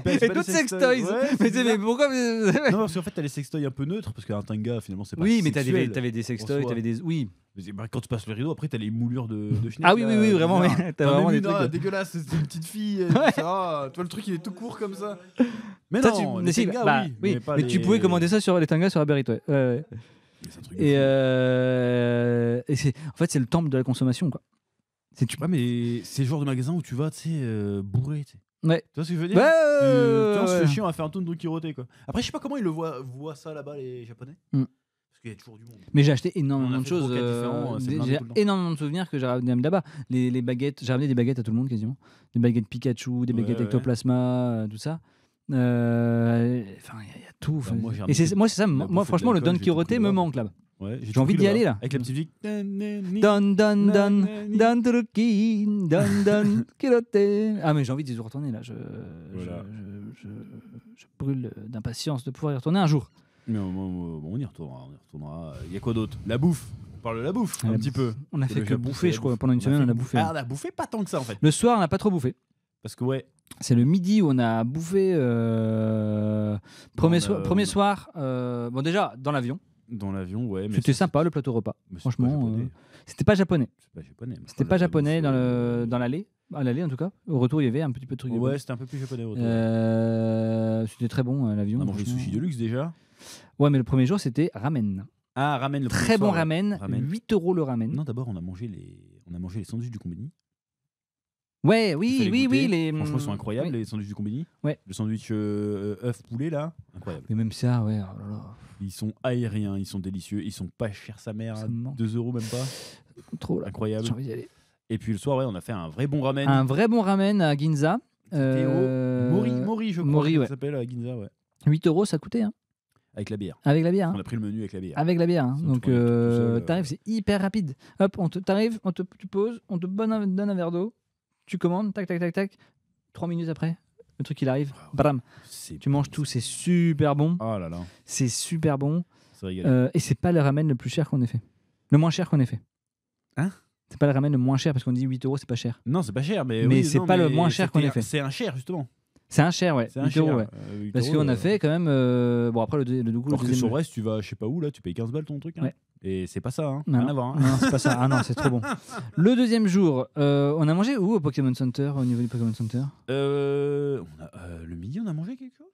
Et d'autres sextoys. Ouais, Mais pourquoi non, parce qu'en fait, t'as les sextoys un peu neutres, parce qu'un tanga, finalement, c'est pas Oui, mais sexuel. t'avais des sextoys, soi. t'avais des. Oui. Mais quand tu passes le rideau, après, t'as les moulures de schneck. Ah oui, vraiment. bizarres. Ouais. T'as vraiment des trucs. Dégueulasse, c'est une petite fille. Ouais. Ça, tu vois, le truc, il est tout court comme ça. Mais Ça, non, mais les si, tangas, bah, oui. Pas mais les... tu pouvais commander ça sur les tangas sur Uber Eats, ouais. Ouais. C'est un truc de Et, fou. et en fait, c'est le temple de la consommation, quoi. Ouais, mais c'est le genre de magasin où tu vas, tu sais, bourré, tu sais. Ouais. Tu vois ce que je veux dire? Ouais, Tu vois, on se ouais. fait chier, on va faire un tour de trucs kirotés, quoi. Après, je sais pas comment ils le voient ça là-bas, les Japonais. Parce qu'il y a toujours du monde. Mais j'ai acheté On énormément a de fait choses. 3 ou 4 différents, c'est blindé J'ai tout le temps. énormément de souvenirs que j'ai ramenés là-bas. Les baguettes, j'ai ramené des baguettes à tout le monde quasiment. Des baguettes Pikachu, des baguettes Ouais. Ectoplasma, tout ça. Enfin, il y a tout. Bah, moi, j'ai et c'est ramené ça. la Moi, bouffe et franchement, de le Don l'alcool, j'ai tout Quirote pris me là-bas. manque là-bas. Ouais, J'ai envie d'y aller là. Avec la petite musique. Don Quirote. Ah mais j'ai envie d'y retourner là. Voilà. Je brûle d'impatience de pouvoir y retourner un jour. Mais on y retournera. Il y a quoi d'autre? La bouffe. On parle de la bouffe un petit peu. On a Parce fait le que Japon, bouffer, c'est je crois. la bouffe. Pendant une semaine, on a bouffé. Ah, on a bouffé pas tant que ça en fait. Le soir, on n'a pas trop bouffé. Parce que ouais. C'est le midi où on a bouffé. Premier soir. Bon, déjà, dans l'avion. Dans l'avion, ouais. Mais C'était sympa le plateau repas. mais c'est Franchement, pas japonais. c'était pas japonais. C'est pas japonais. mais C'était on a pas fait japonais bouffe, dans l'allée. À l'aller en tout cas. Au retour, il y avait un petit peu de trucs. Ouais, c'était un peu plus japonais. au retour. C'était très bon l'avion. On a mangé franchement. sushi de luxe déjà. Ouais, mais le premier jour, c'était ramen. Ah, ramen le premier Très bon soir, ouais. ramen. 8 € le ramen. Non, d'abord on a mangé les sandwichs du Combini. Ouais, Il oui. fallait goûter. Les... Franchement, ils sont incroyables, oui. les sandwichs du Combini. Ouais. Le sandwich œuf poulet là, incroyable. Mais même ça, ouais. Oh là là. Ils sont aériens, ils sont délicieux, ils sont pas chers sa mère, Ça me manque. 2 € même pas. Trop là. Incroyable. J'ai envie d'y aller. Et puis le soir, ouais, on a fait un vrai bon ramen. Un vrai bon ramen à Ginza. C'était au Mori, je crois. Mori, que ouais. ça s'appelle à Ginza, ouais. 8 € ça coûtait, hein. Avec la bière. Avec la bière. Hein. On a pris le menu avec la bière. Avec la bière. Hein. Ça, tu Donc, prends les trucs tout seul, t'arrives, c'est hyper rapide. Hop, t'arrives, tu poses, on te donne un verre d'eau, tu commandes, tac, tac, tac, tac. 3 minutes après, le truc il arrive, bam. Tu manges tout, c'est super bon. Oh là là, C'est super bon. c'est régalé. Et c'est pas le ramen le plus cher qu'on ait fait. Le moins cher qu'on ait fait. Hein? C'est pas le ramen le moins cher parce qu'on dit 8 € c'est pas cher. Non, c'est pas cher, mais Mais oui, c'est non, pas le mais moins cher qu'on ait fait. C'est un cher justement. C'est un cher, ouais. C'est un 8 cher. €, ouais. 8 Parce euros, qu'on a fait quand même. Bon, après, le Alors que deuxième. sur Brest, tu vas, je sais pas où, là, tu payes 15 balles ton truc. Hein. Ouais. Et c'est pas ça, hein. Non, Rien à voir. Hein. non, c'est pas ça. Ah non, c'est trop bon. Le deuxième jour, on a mangé où au Pokémon Center, au niveau du Pokémon Center? Le midi, on a mangé quelque chose?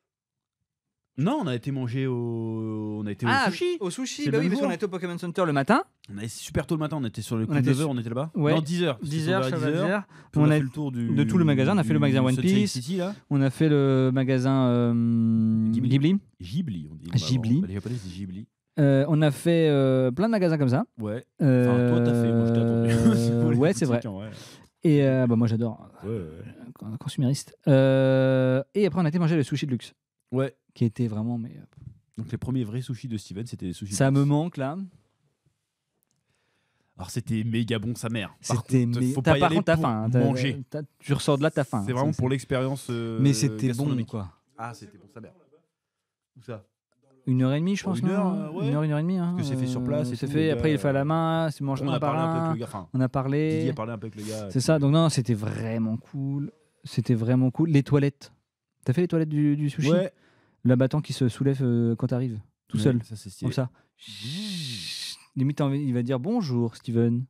Non, on a été manger au sushi. Au sushi, C'est bah le oui, même parce jour. qu'on a été au Pokémon Center le matin. On a super tôt le matin, on était sur le coup On de était 9h, on était là-bas. Ouais. Non, 10h. 10h, ça va dire. On On a a fait le tour de tout le magasin, on a fait le magasin One Sunshine Piece. City, là. On a fait le magasin Ghibli. Ghibli, on dit. Ghibli. Les japonais, c'est Ghibli. On a fait plein de magasins comme ça. Ouais. Enfin, toi, t'as fait, moi, je t'ai attendu. C'est pour les Ouais, c'est vrai. boutiques, en vrai. Et bah, moi, j'adore. Ouais. Consumériste. Et après, on a été manger le sushi de luxe, Ouais. qui était vraiment. Mais Donc, les premiers vrais sushis de Steven, c'était des sushis. ça de me luxe. manque là. Alors, c'était méga bon, sa mère. C'était. Faut pas y Par aller contre, t'as pour faim. manger. Tu ressors de là, t'as faim. C'est vraiment pour l'expérience. Mais c'était bon, gastronomique. quoi. Ah, c'était bon, sa mère. Où ça? 1h30, je Oh, pense. 1 heure, non ouais. 1h30. Hein. Parce que c'est fait sur place et C'est tout, fait. le Après, gars, il fait à la main. C'est mangé On un a par parlé un peu avec un. le gars. Enfin, On a Didier parlé. a parlé un peu avec le gars. C'est ça. Donc, non, c'était vraiment cool. C'était vraiment cool. Les toilettes. T'as fait les toilettes du sushi? Ouais. L'abattant qui se soulève quand t'arrives, tout seul. Ça, c'est stylé. Comme ça. Limite, il va dire bonjour, Steven.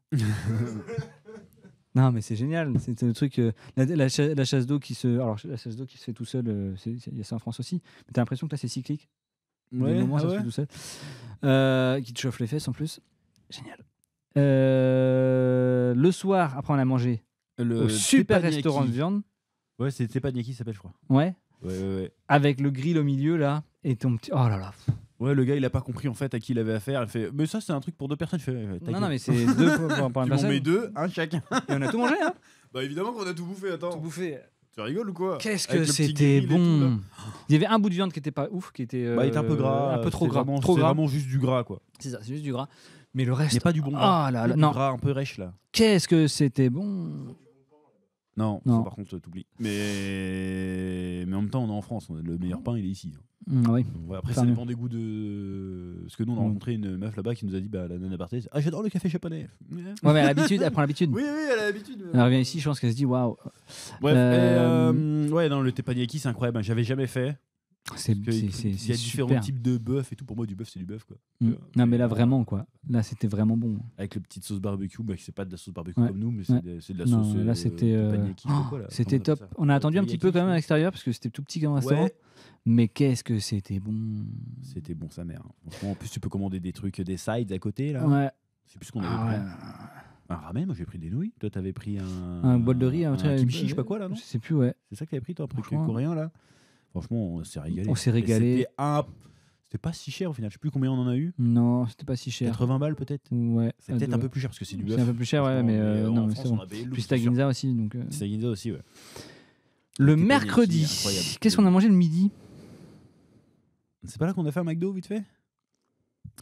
Non, mais c'est génial. C'est le truc. La chasse d'eau qui se. Alors, la chasse d'eau qui se fait tout seul, il y a ça en France aussi. Mais t'as l'impression que là, c'est cyclique. Ouais, Des moments, ah ça se ouais. fait tout seul. Qui te chauffe les fesses en plus. Génial. Le soir, après, on a mangé au super teppanyaki. restaurant de viande. Ouais, c'est Teppanyaki, ça s'appelle, je crois. Ouais. Ouais. Avec le grill au milieu, là. Et ton petit. Oh là là. Ouais, le gars, il a pas compris en fait à qui il avait affaire. Il fait, mais ça, c'est un truc pour 2 personnes. Je fais, ta Non, gueule. non, mais c'est 2 pour une Tu m'en personne. mets 2, un chacun. Et on a tout mangé, hein. Bah évidemment qu'on a tout bouffé. Attends. Tout bouffé. Tu rigoles ou quoi? Qu'est-ce Avec que le petit c'était grill et tout, là. bon. Il y avait un bout de viande qui était pas ouf, qui était. Bah, il était un peu gras. Un peu trop c'est gras. Vraiment, Trop c'est gras. vraiment juste du gras, quoi. C'est ça, c'est juste du gras. Mais le reste. Il n'y a pas du bon gras. Ah là là, Du non. gras un peu rêche là. Qu'est-ce que c'était bon. Non, Non. ça, par contre, t'oublies. Mais en même temps, on est en France. Le meilleur pain, il est ici. Oui. Donc, voilà, après, Tant ça mieux. dépend des goûts de. Parce que nous, on a rencontré une meuf là-bas qui nous a dit la nana Barthez, ah, j'adore le café japonais. Ouais, mais elle prend l'habitude. Oui, elle a l'habitude. Elle revient ici, je pense qu'elle se dit waouh. Bref, Euh, ouais, non, le teppanyaki, c'est incroyable. J'avais jamais fait. C'est Parce que c'est il y a différents super. types de bœuf et tout. Pour moi, du bœuf, c'est du bœuf, quoi. Non, mais là, vraiment, quoi. Là, c'était vraiment bon. Avec le petite sauce barbecue, bah, c'est pas de la sauce barbecue Ouais. comme nous, mais Ouais. c'est de la Non, sauce. là, c'était. teppanyaki, je sais pas quoi, là. C'était Comment on appelle top. ça On a attendu un petit peu quand même à Teppanyaki, l'extérieur parce que c'était tout petit comme restaurant. Ouais. Mais qu'est-ce que c'était bon. C'était bon, sa mère. Franchement, en plus, tu peux commander des trucs, des sides à côté, là. Ouais. C'est plus ce qu'on avait Ah pris. ouais. Un ramen, moi j'ai pris des nouilles. Toi, t'avais pris Un bol de riz, un truc- kimchi, je sais pas quoi, là, non? Je sais plus, ouais. C'est ça que t'avais pris, toi, un truc Franchement. coréen, là? Franchement, on s'est régalé. On s'est Et régalé. C'était pas si cher au final. Je sais plus combien on en a eu. Non, c'était pas si cher. 80 balles peut-être. Ouais. C'est peut-être un peu plus cher parce que c'est du bœuf. C'est un peu plus cher, ouais, mais non, en mais France, c'est on bon. a payé le Puis double, c'est sûr. Staginza aussi. Donc, C'est Ginza aussi, ouais. Le Teppanyaki, mercredi, incroyable. qu'est-ce qu'on a mangé le midi? C'est pas là qu'on a fait un McDo vite fait?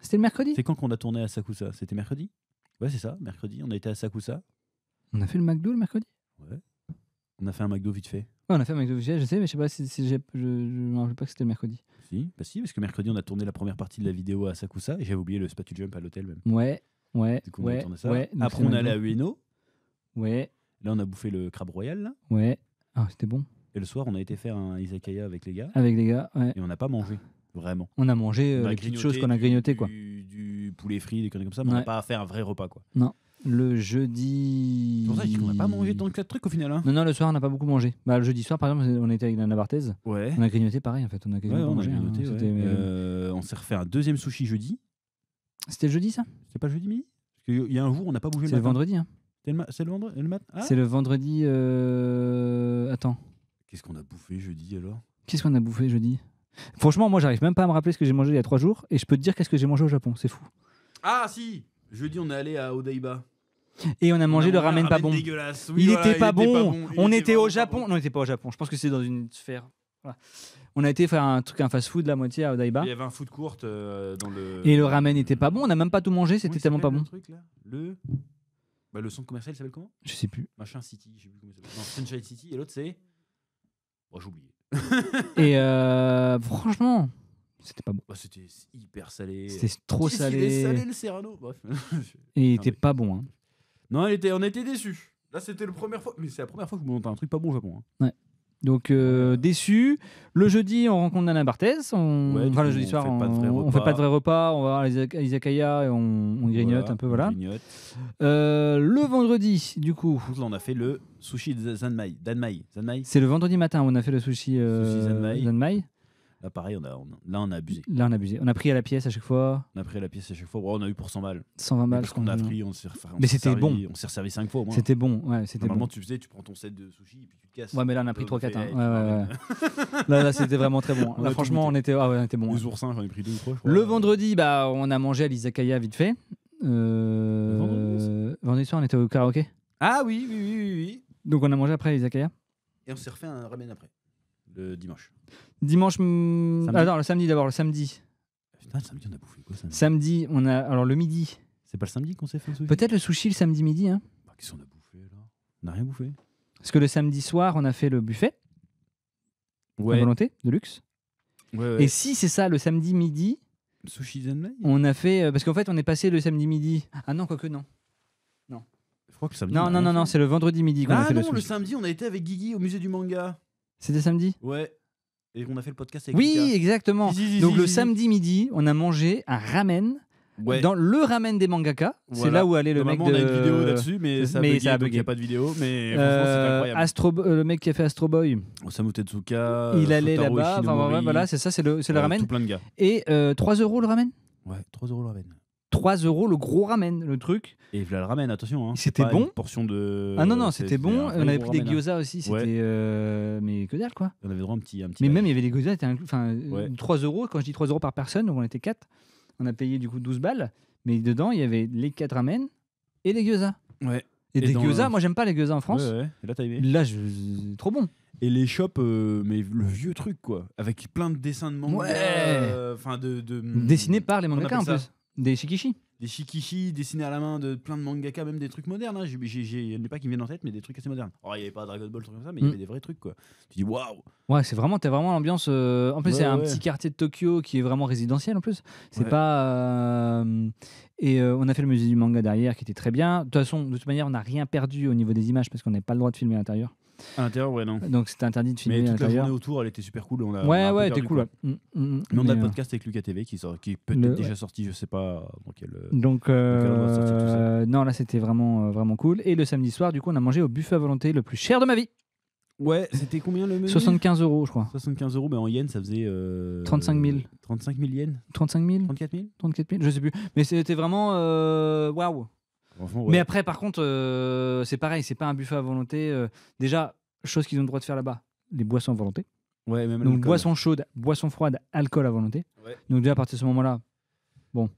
C'était le mercredi? C'est quand qu'on a tourné à Sakusa? C'était mercredi? Ouais, c'est ça, mercredi. On a été à Sakusa. On a fait le McDo le mercredi? Ouais. On a fait un McDo vite fait. Ouais, on a fait un McDo, je sais, mais je sais pas si je me rappelle pas que c'était le mercredi. Si, bah si, parce que mercredi, on a tourné la première partie de la vidéo à Sakusa et j'avais oublié le spatu jump à l'hôtel même. Ouais, Du coup, on a ouais, tourné ça. ouais. donc Après, c'était on le est allé à McDo. Ueno. Ouais, Là, on a bouffé le crabe royal. Là. ouais. Ah, c'était bon. Et le soir, on a été faire un izakaya avec les gars. Avec les gars, ouais. Et on n'a pas mangé, vraiment. On a mangé On a les petites grignoté choses qu'on a grignotées, quoi. Du poulet frit, des conneries comme ça, mais on n'a Ouais. pas fait un vrai repas, quoi. Le jeudi. C'est pour ça que je dis qu'on n'a pas mangé tant que ça de trucs au final. Hein. Non, le soir, on n'a pas beaucoup mangé. Bah, le jeudi soir, par exemple, on était avec Nana Barthez. Ouais. On a grignoté pareil, en fait. On a quasiment Ouais, pas on a mangé. hein. grignoté, ouais. C'était On s'est refait un deuxième sushi jeudi. C'était le jeudi, ça? C'était pas le jeudi midi? Parce qu'il y a un jour, on n'a pas bougé C'est le matin. vendredi, hein. C'est le vendredi le matin. Ah C'est le vendredi. Attends. Qu'est-ce qu'on a bouffé jeudi alors? Qu'est-ce qu'on a bouffé jeudi? Franchement, moi, j'arrive même pas à me rappeler ce que j'ai mangé il y a 3 jours. Et je peux te dire qu'est-ce que j'ai mangé au Japon. C'est fou. Ah si. Jeudi, on est allé à Odaiba. Et on a mangé le un ramen pas bon. dégueulasse. Oui, Il voilà, était pas bon. On Il était au vraiment Japon. pas bon. Non, on n'était pas au Japon. Je pense que c'est dans une sphère. Voilà. On a été faire un fast-food la moitié à Odaiba. Il y avait un food court dans le. Et le ramen n'était pas bon. On n'a même pas tout mangé. Comment C'était il tellement pas s'appelle, bon. Le truc là le centre commercial, il s'appelle comment? Je sais plus. Machin City, je sais plus comment il s'appelle. Non, Sunshine City. Et l'autre c'est. Oh, j'ai oublié. Et franchement, c'était pas bon. Bah, c'était hyper salé. C'était trop Qu'est-ce qu'il est salé. salé le Serrano. Bref. Et il Ah, était mais- pas bon. Hein. Non, on était déçus. Là, c'était la première fois. Mais c'est la première fois que je me monte un truc pas bon au Japon. Hein. Donc déçu. Le jeudi, on rencontre Nana Barthez. Ouais, du Enfin, le coup, jeudi on soir, fait pas de vrai on repas. fait pas de vrai repas. On va à l'izakaya et on grignote un peu. Voilà. On grignote. Le vendredi, du coup, Par contre, là, on a fait le sushi de Zanmai. Zanmai. c'est le vendredi matin où on a fait le sushi, Sushi Zanmai. Zanmai. Là, pareil, là, on a abusé. Là, on a abusé. On a pris à la pièce à chaque fois. On a pris la pièce à chaque fois. Ouais, on a eu pour 100 balles. 120 balles. Parce qu'on a pris, on s'est Mais c'était bon. On s'est resservi 5 fois au moins. C'était bon. Ouais, c'était Normalement, bon. tu prends ton set de sushi et puis tu te casses. Ouais, mais là, on a pris Là, 3-4. fait, Hein. hey, Là, c'était vraiment très bon. On Là, a franchement, tout on était, on était bon. Les oursins, j'en ai pris 2 ou 3, je crois. Le vendredi, bah, on a mangé à l'izakaya vite fait. Vendredi soir, on était au karaoké. Ah oui. Donc, on a mangé après à l'izakaya. Et on s'est refait un ramen après. Le dimanche. Dimanche. Samedi. Attends, le samedi d'abord. Le samedi. Putain, le samedi, on a bouffé quoi samedi? Samedi, on a. Alors, le midi. C'est pas le samedi qu'on s'est fait un sushi? Peut-être le sushi le samedi midi. Hein. Bah, qu'est-ce qu'on a bouffé là? On n'a rien bouffé. Parce que le samedi soir, on a fait le buffet. À Ouais. volonté, de luxe. Ouais. Et si c'est ça, le samedi midi, Sushi Zenmai? on a fait. Parce qu'en fait, on est passé le samedi midi. Ah non, quoique non. Je crois que le samedi. Non, on a non, rien non, non, fait. c'est le vendredi midi qu'on a Ah fait non, le le sushi. samedi, on a été avec Guigui au musée du manga. C'était samedi? Ouais. Et on a fait le podcast avec Oui, Lucas. exactement. Si, si, Donc si, le si. samedi midi, on a mangé un ramen Ouais. dans le ramen des mangaka. C'est Voilà. là où allait le mec Normalement, de. on a une vidéo là-dessus, mais ça a mais bugué, ça a donc il bugué. n'y a pas de vidéo. Mais franchement, c'était incroyable. Le mec qui a fait Astro Boy, Osamu Tezuka. il allait Shotaro là-bas. Enfin, Ishinomori, voilà, c'est ça, c'est le ramen. Tout plein de gars. Et 3 € le ramen. Ouais, 3 € le ramen. 3 € le gros ramen, le truc. Et voilà le ramen, attention. Hein. C'était C'est pas bon. une portion de. Ah non, non, c'était bon. un vrai On avait gros pris des ramen, hein. gyoza aussi. C'était. Ouais. Mais que dalle, quoi. On avait droit à un petit. Mais même, il y avait des gyoza, enfin, Ouais. 3 €. Quand je dis 3 € par personne, donc on était 4. On a payé du coup 12 balles. Mais dedans, il y avait les 4 ramen et les gyoza. Ouais. Et des dans gyoza, le- moi j'aime pas les gyoza en France. Ouais, ouais. Et là, t'as aimé. Là, trop bon. Et les shops, mais le vieux truc, quoi. Avec plein de dessins de manga. Ouais. Enfin, de. Dessiné par les comment on mangaka en appelle plus. Des shikishi. des shikishi dessinés à la main de plein de mangaka, même des trucs modernes. Hein. Il n'y en a pas qui me viennent en tête, mais des trucs assez modernes. Alors, il n'y avait pas Dragon Ball, trucs comme ça, mais il y avait des vrais trucs, quoi. Tu dis waouh! Ouais, t'as vraiment l'ambiance. En plus, Ouais, c'est un ouais. petit quartier de Tokyo qui est vraiment résidentiel en plus. C'est Ouais. pas. On a fait le musée du manga derrière qui était très bien. De toute manière, on n'a rien perdu au niveau des images parce qu'on n'avait pas le droit de filmer à l'intérieur. À l'intérieur, ouais, non. Donc c'était interdit de filmer Mais à toute la l'intérieur. journée autour, elle était super cool. On a un Ouais, peu ouais, perdu, t'es cool. quoi. Ouais. Mais on a Mais, le podcast avec Lucas TV qui est peut-être déjà sorti, je sais pas dans quel. Donc, endroit sortir tout ça. non, là c'était vraiment, vraiment cool. Et le samedi soir, du coup, on a mangé au buffet à volonté le plus cher de ma vie. Ouais, c'était combien le menu? 75 €, je crois. 75 €, mais en yens, ça faisait. 35 000. 35 000 yens? 35 000 34 000? 34 000, je sais plus. Mais c'était vraiment waouh. Franchement, ouais. Mais après, par contre, c'est pareil, c'est pas un buffet à volonté. Déjà, chose qu'ils ont le droit de faire là-bas, les boissons à volonté. Ouais, même Donc l'alcool. boissons chaudes, boissons froides, alcool à volonté. Ouais. Donc déjà à partir de ce moment-là, C'est bon.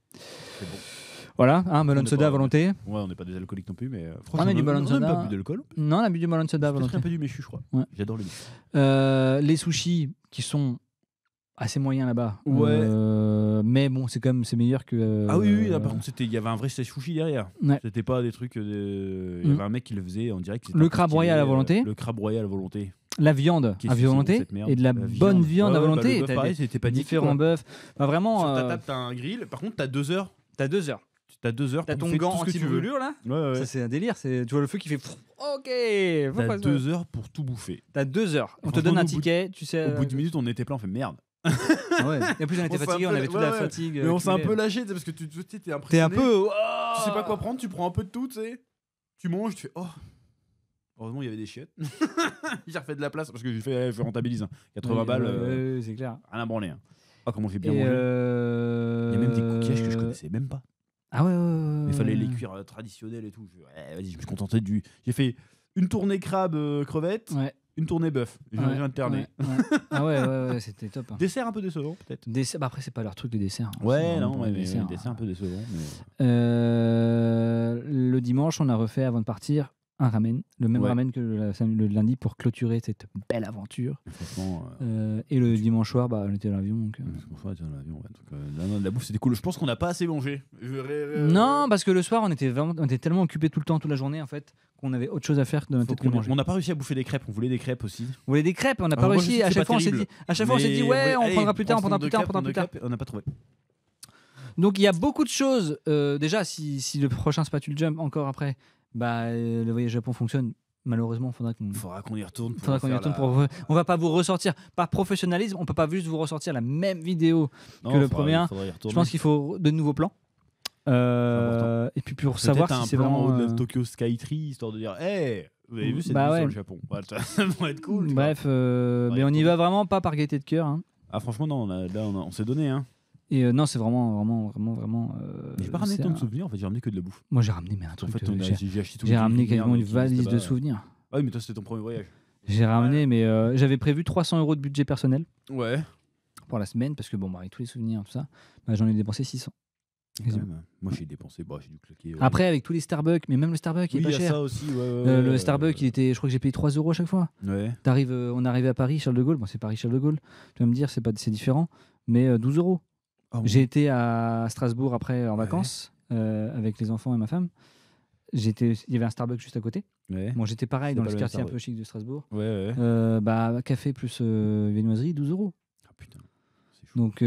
voilà, melon On est soda pas- à volonté. Ouais, on n'est pas des alcooliques non plus, mais mais du melon on n'a soda. pas bu d'alcool. Non, on a bu du melon soda à Peut-être volonté. un peu du méchu, je crois. Ouais. J'adore le méchu. Les sushis qui sont assez moyens là-bas. Ouais. Mais bon, c'est meilleur que. Ah oui, là, par contre, il y avait un vrai sushi derrière. Ouais. C'était pas des trucs. Il y avait un mec qui le faisait en direct. Le crabe royal à volonté. Le crabe royal à volonté. La viande Qu'est-ce à qu'ils sont, volonté cette merde? et de la bonne viande Ouais, à ouais, volonté. le bœuf, T'as pareil, des c'était pas dit, différents quoi. bœufs. Bah, vraiment. Sur ta table, t'as un grill. Par contre, t'as 2 heures. T'as 2 heures. T'as 2 heures T'as pour ton bouffer gant tout ce que tu veux. anti-brûlure là. Ouais, ouais. Ça c'est un délire. Tu vois le feu qui fait. Ok. T'as 2 heures pour tout bouffer. T'as 2 heures. On te Franchement, donne un au bout de- ticket, tu sais. Au bout de minutes, on était plein, on fait merde. Ouais. Et en plus on était On s'est fatigués, un on peu- avait toute ouais, la ouais. fatigue. Mais on s'est un accumulée. peu lâché, tu sais, parce que tu t'es T'es impressionné. un peu. Tu sais pas quoi prendre, tu prends un peu de tout, tu sais. Tu manges, tu fais oh. Heureusement, il y avait des chiottes. J'ai refait de la place parce que j'ai fait rentabilise. Hein. 80 Oui, balles, ouais, c'est clair. rien à branler. Hein. Oh, comment j'ai bien Et mangé. Il y a même des coquillages que je connaissais même pas. Ah ouais. Il fallait les cuire traditionnels et tout. Vas-y, je me suis contenté du. J'ai fait une tournée crabe crevette, Ouais. une tournée bœuf. J'ai Ouais, alterné. ouais. Ah ouais, c'était top. Hein. Dessert un peu décevant, peut-être. Bah après, c'est pas leur truc de dessert. Hein. C'est Ouais, vraiment non, pas ouais, un mais dessert. dessert un peu décevant. Mais... Le dimanche, on a refait avant de partir un ramen, le même Ouais. ramen que le lundi pour clôturer cette belle aventure. Franchement. Et le dimanche soir, bah, on était dans l'avion. Donc, Dans l'avion, ouais. Donc, non, la bouffe c'était cool. Je pense qu'on n'a pas assez mangé. Non, parce que le soir, on était tellement occupés tout le temps, toute la journée, en fait, qu'on avait autre chose à faire de notre tête que manger. On n'a pas réussi à bouffer des crêpes. On voulait des crêpes aussi. On voulait des crêpes, on n'a pas Alors, moi, réussi. je sais À que c'est chaque fois, pas on s'est terrible. dit, ouais, on allez, prendra plus tard, on prends prendra prendre plus deux tard. crêpes, on n'a pas trouvé. Donc il y a beaucoup de choses. Déjà, si le prochain Spatule Jump encore après, bah, le voyage au Japon fonctionne, malheureusement, Faudra qu'on y retourne. On va pas vous ressortir par professionnalisme. On peut pas juste vous ressortir la même vidéo que le premier. Je pense qu'il faut de nouveaux plans. Et puis pour savoir si c'est vraiment. un plan de Tokyo Skytree histoire de dire, hey, vous avez vu cette Bah vue ouais. sur le Japon. Ça va être cool. tu vois. Bref, mais on y va vraiment pas par gaieté de cœur. Hein. Ah franchement non, on s'est donné hein. Et non, c'est vraiment. J'ai pas ramené tant de souvenirs en fait, j'ai ramené que de la bouffe. Moi, j'ai ramené mais un En truc. fait, j'ai acheté tout. J'ai ramené quasiment une valise de souvenirs. Ah oui, mais toi c'était ton premier voyage. J'ai ramené, mais j'avais prévu 300 € de budget personnel Ouais. pour la semaine parce que bon, bah, avec tous les souvenirs, tout ça, bah, j'en ai dépensé 600. Moi j'ai dépensé, j'ai dû claquer. Après, avec tous les Starbucks, mais même le Starbucks, il oui, est il pas y a cher. ça aussi. Le Starbucks, je crois que j'ai payé 3 € à chaque fois. Ouais. On arrive à Paris, Charles de Gaulle. Bon, c'est Paris, Charles de Gaulle. Tu vas me dire, c'est différent, mais 12 €. Oh, J'ai été à Strasbourg après en vacances avec les enfants et ma femme. Il y avait un Starbucks juste à côté. Ouais. Bon, j'étais pareil C'est dans pas le le quartier un Starbucks. peu chic de Strasbourg. Ouais. Bah, café plus viennoiserie, 12 €. Ah putain. C'est chaud. Donc,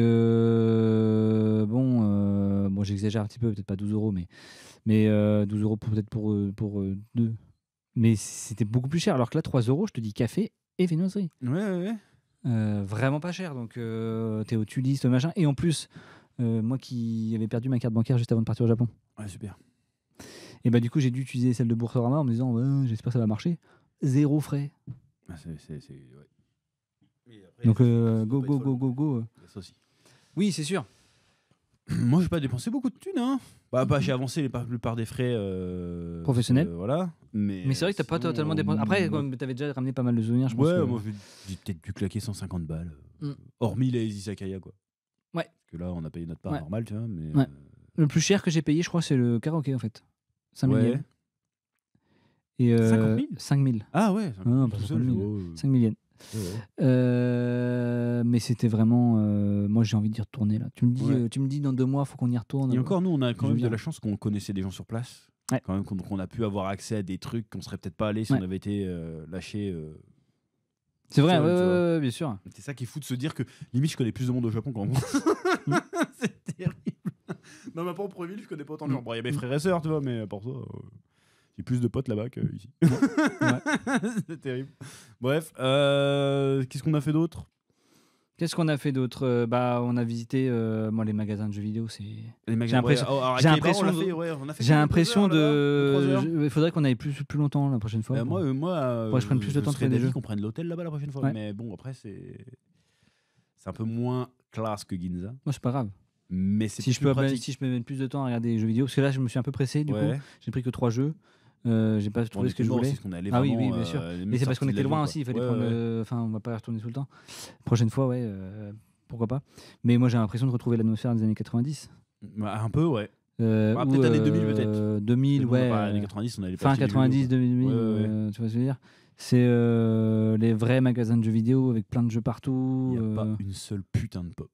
bon, j'exagère un petit peu, peut-être pas 12 €, mais 12 € peut-être pour deux. Mais c'était beaucoup plus cher. Alors que là, 3 €, je te dis café et viennoiserie. Ouais. Vraiment pas cher. Donc, t'es au Tulis, machin. Et en plus, moi qui avais perdu ma carte bancaire juste avant de partir au Japon, Ouais, super. et bah du coup, j'ai dû utiliser celle de Boursorama en me disant, ouais, j'espère que ça va marcher. 0 frais. Ah, ouais. Et après, Donc, ça peut go, être go, folle. go, go, go. Il y a ça aussi. Oui, c'est sûr. Moi, j'ai pas dépensé beaucoup de thunes. Hein. Bah, j'ai avancé la plupart des frais Professionnels. voilà. Mais Mais c'est vrai que t'as pas sinon, totalement dépensé. Après, comme t'avais déjà ramené pas mal de souvenirs, je pense. Ouais, que... moi j'ai peut-être dû claquer 150 balles. Mm. Hormis les Izakaya, quoi. Ouais. Parce que là, on a payé notre part Ouais. normale, tu vois. Mais, Ouais. Le plus cher que j'ai payé, je crois, c'est le karaoké en fait. 5 000 Ouais. yens. Et 50 000 5 000. Ah ouais. Non, pas tout 50 000. seul, 5 000 yens. Mais c'était vraiment. Moi, j'ai envie d'y retourner là. Tu me dis, Ouais. dans 2 mois, faut qu'on y retourne. Et encore, nous, on a quand Je même de viens. la chance qu'on connaissait des gens sur place. Ouais. Quand même, qu'on a pu avoir accès à des trucs qu'on serait peut-être pas allé si Ouais. on avait été lâché. C'est vrai, seul, tu vois. ouais, bien sûr. C'est ça qui est fou de se dire que limite je connais plus de monde au Japon qu'en France. C'est terrible. Dans ma propre ville, je connais pas autant de gens. Bon, il y a mes frères et sœurs, tu vois, mais pour ça, j'ai plus de potes là-bas qu'ici. C'est terrible. Bref, qu'est-ce qu'on a fait d'autre? Qu'est-ce qu'on a fait d'autre? On a visité moi les magasins de jeux vidéo. C'est. Les magasins, l'impression- ouais, alors, à j'ai Akihabara, l'impression on l'a de- fait, ouais, on a fait J'ai combien l'impression d'heures, là-bas? 3 heures. Il faudrait qu'on aille plus longtemps la prochaine fois. Moi, je prenne plus de temps de serais trouver des d'avis jeux. qu'on prenne l'hôtel là-bas la prochaine fois. Ouais. Mais bon, après, c'est un peu moins classe que Ginza. Moi, c'est pas grave. Mais c'est Si je plus peux pratique. mettre plus de temps à regarder les jeux vidéo, parce que là, je me suis un peu pressé. Du coup, Ouais. j'ai pris que 3 jeux. J'ai pas On trouvé ce que était je mort voulais. aussi, parce qu'on est allé Ah oui, vraiment, oui, bien sûr. limite Mais c'est parce sorti qu'on de était l'avion, loin quoi. aussi. Il fallait Ouais, prendre. ouais. Enfin, on va pas y retourner tout le temps. Prochaine fois, ouais. Pourquoi pas. Mais moi, j'ai l'impression de retrouver l'atmosphère des années 90. Bah, un peu, ouais. Ou, peut-être années 2000 peut-être. 2000, Nous, ouais. les années 90, on allait pas Fin acheter des jeux vidéo, 90, quoi. 2000, Ouais, ouais. tu vois ce que je veux dire? C'est les vrais magasins de jeux vidéo avec plein de jeux partout. Il n'y a pas une seule putain de pop.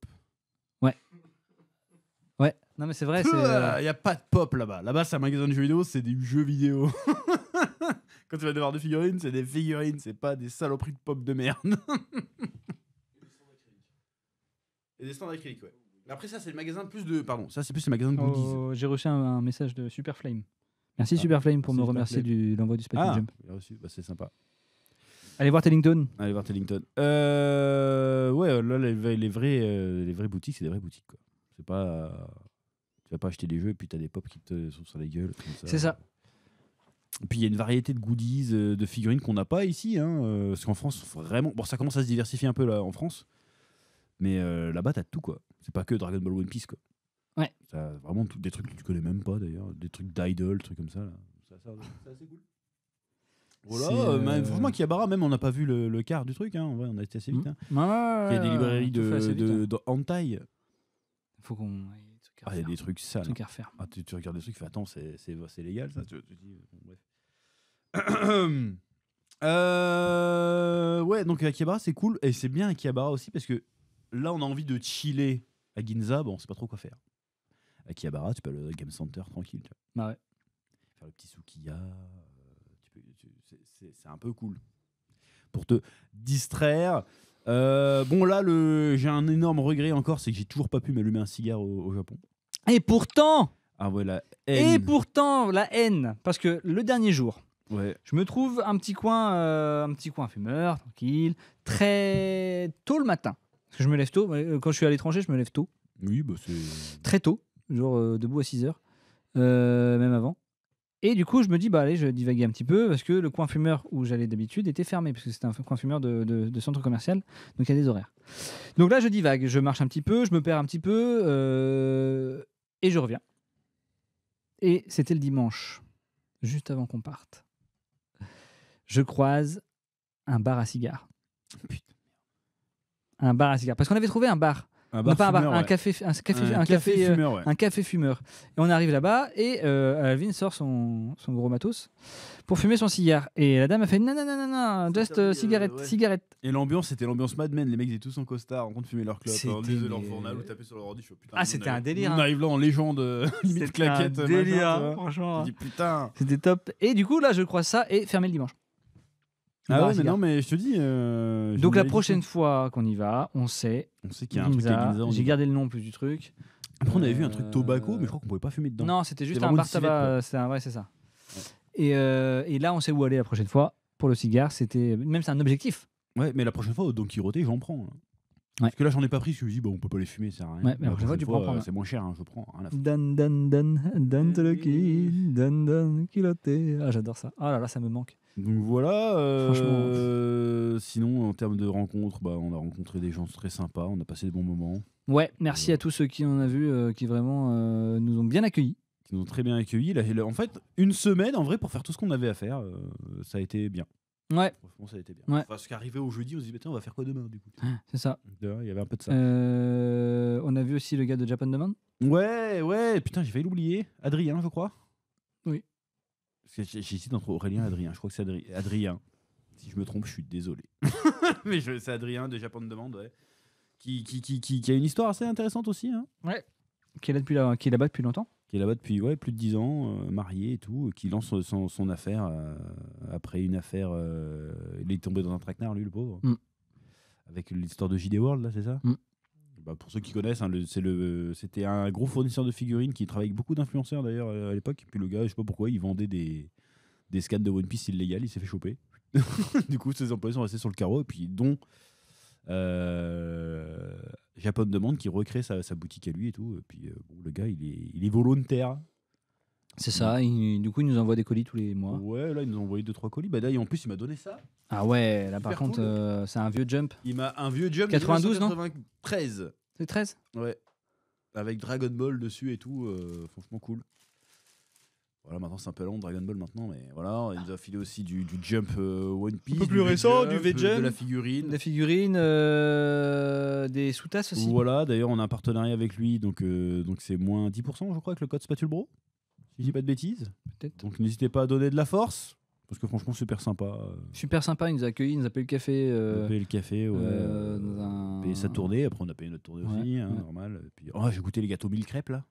Ouais, non mais c'est vrai. Il n'y a pas de pop là-bas. Là-bas, c'est un magasin de jeux vidéo, c'est des jeux vidéo. Quand tu vas devoir des figurines, c'est des figurines, c'est pas des saloperies de pop de merde. Et des stands acryliques, ouais. Après, ça, c'est le magasin plus de. Pardon, ça, c'est plus le magasin de goodies. Oh, j'ai reçu un message de Superflame. Merci Ah, Superflame pour merci me remercier Superflame. de l'envoi du Space Ah, Jump. il a reçu. Bah, c'est sympa. Allez voir Tellington. Allez voir Tellington. Ouais, là, les vraies boutiques, c'est des vraies boutiques, quoi. C'est pas. Tu vas pas acheter des jeux et puis t'as des pop qui te sont sur la gueule. Comme ça. C'est ça. Et puis il y a une variété de goodies, de figurines qu'on n'a pas ici. Parce qu'en France, vraiment. Bon, ça commence à se diversifier un peu là en France. Mais là-bas, t'as tout, quoi. C'est pas que Dragon Ball One Piece, quoi. Ouais. T'as vraiment des trucs que tu connais même pas d'ailleurs. Des trucs d'idol, des trucs comme ça. Là. C'est assez cool. Voilà, franchement, Akihabara, même on n'a pas vu le quart du truc. En vrai, on a été assez vite. Ouais, ouais, Il y a des librairies on fait assez vite, hein. de hentai. Faut qu'on. Il y a des trucs sales. Trucs à refaire. Ah, tu regardes des trucs, tu fais attends, c'est légal ça. Tu dis, bon, bref. Ouais, donc Akihabara c'est cool et c'est bien Akihabara aussi parce que là on a envie de chiller à Ginza, bon on sait pas trop quoi faire. Akihabara, tu peux aller au Game Center tranquille. Tu vois. Bah ouais. Faire le petit Sukiya, c'est un peu cool pour te distraire. Bon là j'ai un énorme regret encore, c'est que j'ai toujours pas pu m'allumer un cigare au Japon. Et pourtant, Ah ouais la et haine. pourtant, la haine. Parce que le dernier jour, Ouais. je me trouve un petit coin fumeur, tranquille, très tôt le matin. Parce que je me lève tôt. Quand je suis à l'étranger, je me lève tôt. Oui, bah c'est. Très tôt, genre debout à 6 heures, même avant. Et du coup, je me dis, bah allez, je divaguais un petit peu, parce que le coin fumeur où j'allais d'habitude était fermé, parce que c'était un coin fumeur de centre commercial, donc il y a des horaires. Donc là, je divague, je marche un petit peu, je me perds un petit peu, et je reviens. Et c'était le dimanche, juste avant qu'on parte. Je croise un bar à cigares. Putain. Un bar à cigares. Parce qu'on avait trouvé un bar. Un Non, pas un bar, fumeur, un ouais. café, fumeur, ouais. un café fumeur. Et on arrive là-bas et Alvin sort son gros matos pour fumer son cigare. Et la dame a fait non, non, non, non, non, just cigarette, ouais. cigarette. Et l'ambiance, c'était l'ambiance Mad Men. Les mecs étaient tous en costard, en train de fumer leur clope, en C'était de leur mais- journal ou taper sur leur ordi. Je fais, putain, Ah, nous, c'était on un arrive- délire, nous, hein. On arrive là en légende, limite C'était un claquette. délire, machin, tu vois. franchement. Je dis putain. C'était top. Et du coup, là, je croise ça et fermé le dimanche. Le Ah bar à ouais, mais cigares. non, mais je te dis. Donc la prochaine fois qu'on y va, on sait. On sait qu'il y a un truc à Ginza. J'ai gardé le nom en plus du truc. Après, on avait vu un truc tobacco, mais je crois qu'on pouvait pas fumer dedans. Non, c'était juste C'était un vraiment bar une civette, tabac. C'est ça. Et là, on sait où aller la prochaine fois. Pour le cigare, c'était même c'est un objectif. Ouais, mais la prochaine fois, au Don Quirote, j'en prends. Parce que là, j'en ai pas pris, parce que je me dis, bah, on peut pas les fumer, ça sert à rien. Ouais, mais la prochaine fois, tu peux en prendre. C'est moins cher, hein, je prends. Rien à foutre. Dan dan dan dan dan dan dan kiloté. Ah, j'adore ça. Ah là là, ça me manque. Donc voilà. Franchement. Sinon, en termes de rencontres, bah, on a rencontré des gens très sympas, on a passé de bons moments, Ouais, merci à tous ceux qui en ont vu, qui vraiment nous ont bien accueillis. qui nous ont très bien accueillis. Là, en fait, une semaine, en vrai, pour faire tout ce qu'on avait à faire, ça a été bien. Ouais, Franchement, ça a été bien. Ouais. Parce qu'arrivé au jeudi, on se dit, bah, tiens, on va faire quoi demain, du coup. c'est ça. Donc, il y avait un peu de ça. On a vu aussi le gars de Japan Demand. Ouais, putain, j'ai failli l'oublier. Adrien, je crois. Oui. Parce que j'hésite entre Aurélien et Adrien. Je crois que c'est Adrien. Si je me trompe, je suis désolé. Mais c'est Adrien de Japan Demande, ouais. Qui a une histoire assez intéressante aussi, hein. Qui est là-bas depuis longtemps. Qui est là-bas depuis plus de 10 ans, marié et tout, qui lance son affaire après une affaire. Il est tombé dans un traquenard, lui, le pauvre. Avec l'histoire de JD World, là, c'est ça? Bah, pour ceux qui connaissent, hein, c'était un gros fournisseur de figurines qui travaillait avec beaucoup d'influenceurs d'ailleurs à l'époque. Et puis le gars, je sais pas pourquoi, il vendait des scans de One Piece illégales, il s'est fait choper. Du coup, ses employés sont restés sur le carreau, et puis dont Japan Demande qui recrée sa boutique à lui et tout. Et puis bon, le gars, il est volontaire. C'est ça, du coup, il nous envoie des colis tous les mois. Ouais, là, il nous a envoyé 2-3 colis. Bah, là, en plus, il m'a donné ça. Ah ouais, là par Super contre, cool. c'est un vieux jump. Il m'a un vieux jump 92, non 93. C'est 13. Ouais. Avec Dragon Ball dessus et tout. Franchement cool. Voilà, maintenant c'est un peu long Dragon Ball maintenant, mais voilà. Il nous a filé aussi du Jump One Piece. Un peu plus récent, du V-Jump. De la figurine. La figurine, des sous-tasses aussi. Voilà, d'ailleurs, on a un partenariat avec lui, donc c'est moins 10%, je crois, avec le code Spatulbro. Si je dis pas de bêtises. Peut-être. Donc n'hésitez pas à donner de la force, parce que franchement, super sympa. Super sympa, il nous a accueillis, il nous a payé le café. On a payé le café, ouais. Dans un... payé sa tournée, après on a payé notre tournée aussi, hein, ouais. normal. Et puis, j'ai goûté les gâteaux 1000 crêpes là.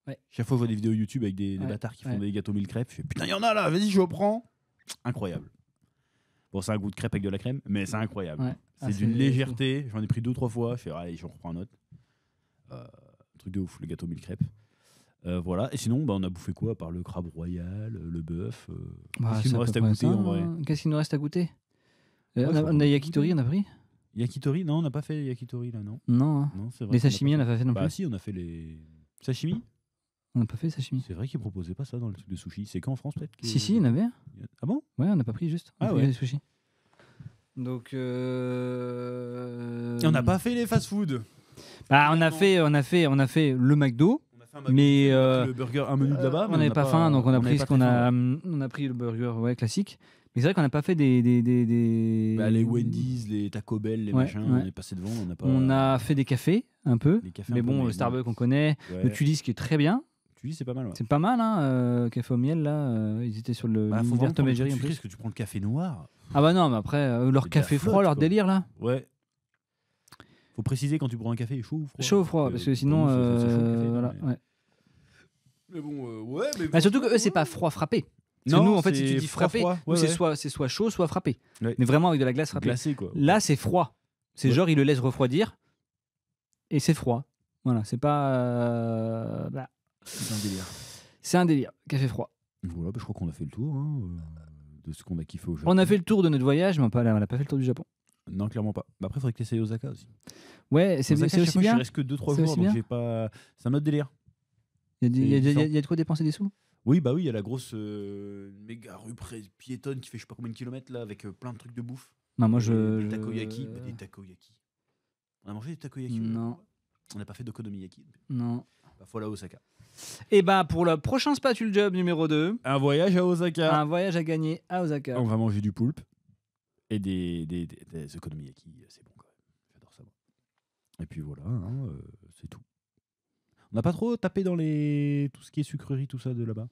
Ouais. Chaque fois que je vois des vidéos YouTube avec des bâtards qui font des gâteaux 1000 crêpes, je fais putain, il y en a là, vas-y, je reprends. Incroyable. Bon, c'est un goût de crêpe avec de la crème, mais c'est incroyable. Ouais. C'est d'une légèreté. J'en ai pris 2-3 fois. Je fais, allez, j'en reprends un autre. Truc de ouf, le gâteau 1000 crêpes. Voilà. Et sinon, on a bouffé quoi à part le crabe royal, le bœuf. Qu'est-ce qu'il nous reste à goûter en vrai? Qu'est-ce qu'il nous reste à goûter? Ouais, on a yakitori, on a pris? Yakitori? Non, on n'a pas fait yakitori là, non. Non. Hein. Non, c'est vrai. Les sashimi, on n'a pas fait non plus. Bah si, on a fait les sashimi. On n'a pas fait sashimi. C'est vrai qu'ils proposaient pas ça dans le truc de sushi. C'est qu'en France peut-être Si, il y en avait. Ah bon? Ouais, on n'a pas pris juste. Ah ouais. Les sushis. Donc. Et on n'a pas fait les fast-food. Bah, on a fait le McDo. Mais le burger, un menu de là-bas. On n'avait pas faim, donc on a pris on a pris le burger classique. Mais c'est vrai qu'on n'a pas fait des les Wendy's, les Taco Bell, les machins. On est passé devant, on a fait des cafés un peu. Mais bon, le Starbucks Starbucks on connaît. Le Tulis qui est très bien. Tulis c'est pas mal. Ouais. C'est pas mal, hein. Café au miel là, ils étaient sur le l'univers Tom et Jerry. Est-ce que tu prends le café noir? Ah bah non, mais après leur café froid, leur délire là. Ouais. Faut préciser quand tu prends un café chaud ou froid. Chaud ou froid, parce que sinon voilà. Mais bon, ouais. Mais surtout que eux c'est pas froid frappé. Parce que nous, en fait, si tu dis frappé, c'est soit chaud, soit frappé. Ouais. Mais vraiment avec de la glace frappée. Glacé, quoi. Là, c'est froid. C'est genre, il le laisse refroidir et c'est froid. Voilà, c'est pas. C'est un délire. C'est un délire, café froid. Voilà, je crois qu'on a fait le tour de ce qu'on a kiffé au Japon. On a fait le tour de notre voyage, mais on n'a pas fait le tour du Japon. Non, clairement pas. Bah après, il faudrait que tu essayes Osaka aussi. Ouais, c'est aussi bien. Je reste que 2-3 jours, donc j'ai pas. C'est un autre délire. Il y a de quoi dépenser des sous? Oui, bah oui, il y a la grosse méga rue piétonne qui fait je sais pas combien de kilomètres là, avec plein de trucs de bouffe. Non, moi des takoyaki. Des takoyaki. On a mangé des takoyaki? Non. On n'a pas fait d'okonomiyaki? Non. Bah, faut aller à Osaka. Et bah pour le prochain Spatule Job numéro 2. Un voyage à Osaka. Un voyage à gagner à Osaka. On va manger du poulpe et des okonomiyaki. C'est bon quand même. J'adore ça. Et puis voilà, c'est tout. On n'a pas trop tapé dans tout ce qui est sucrerie, tout ça de là-bas.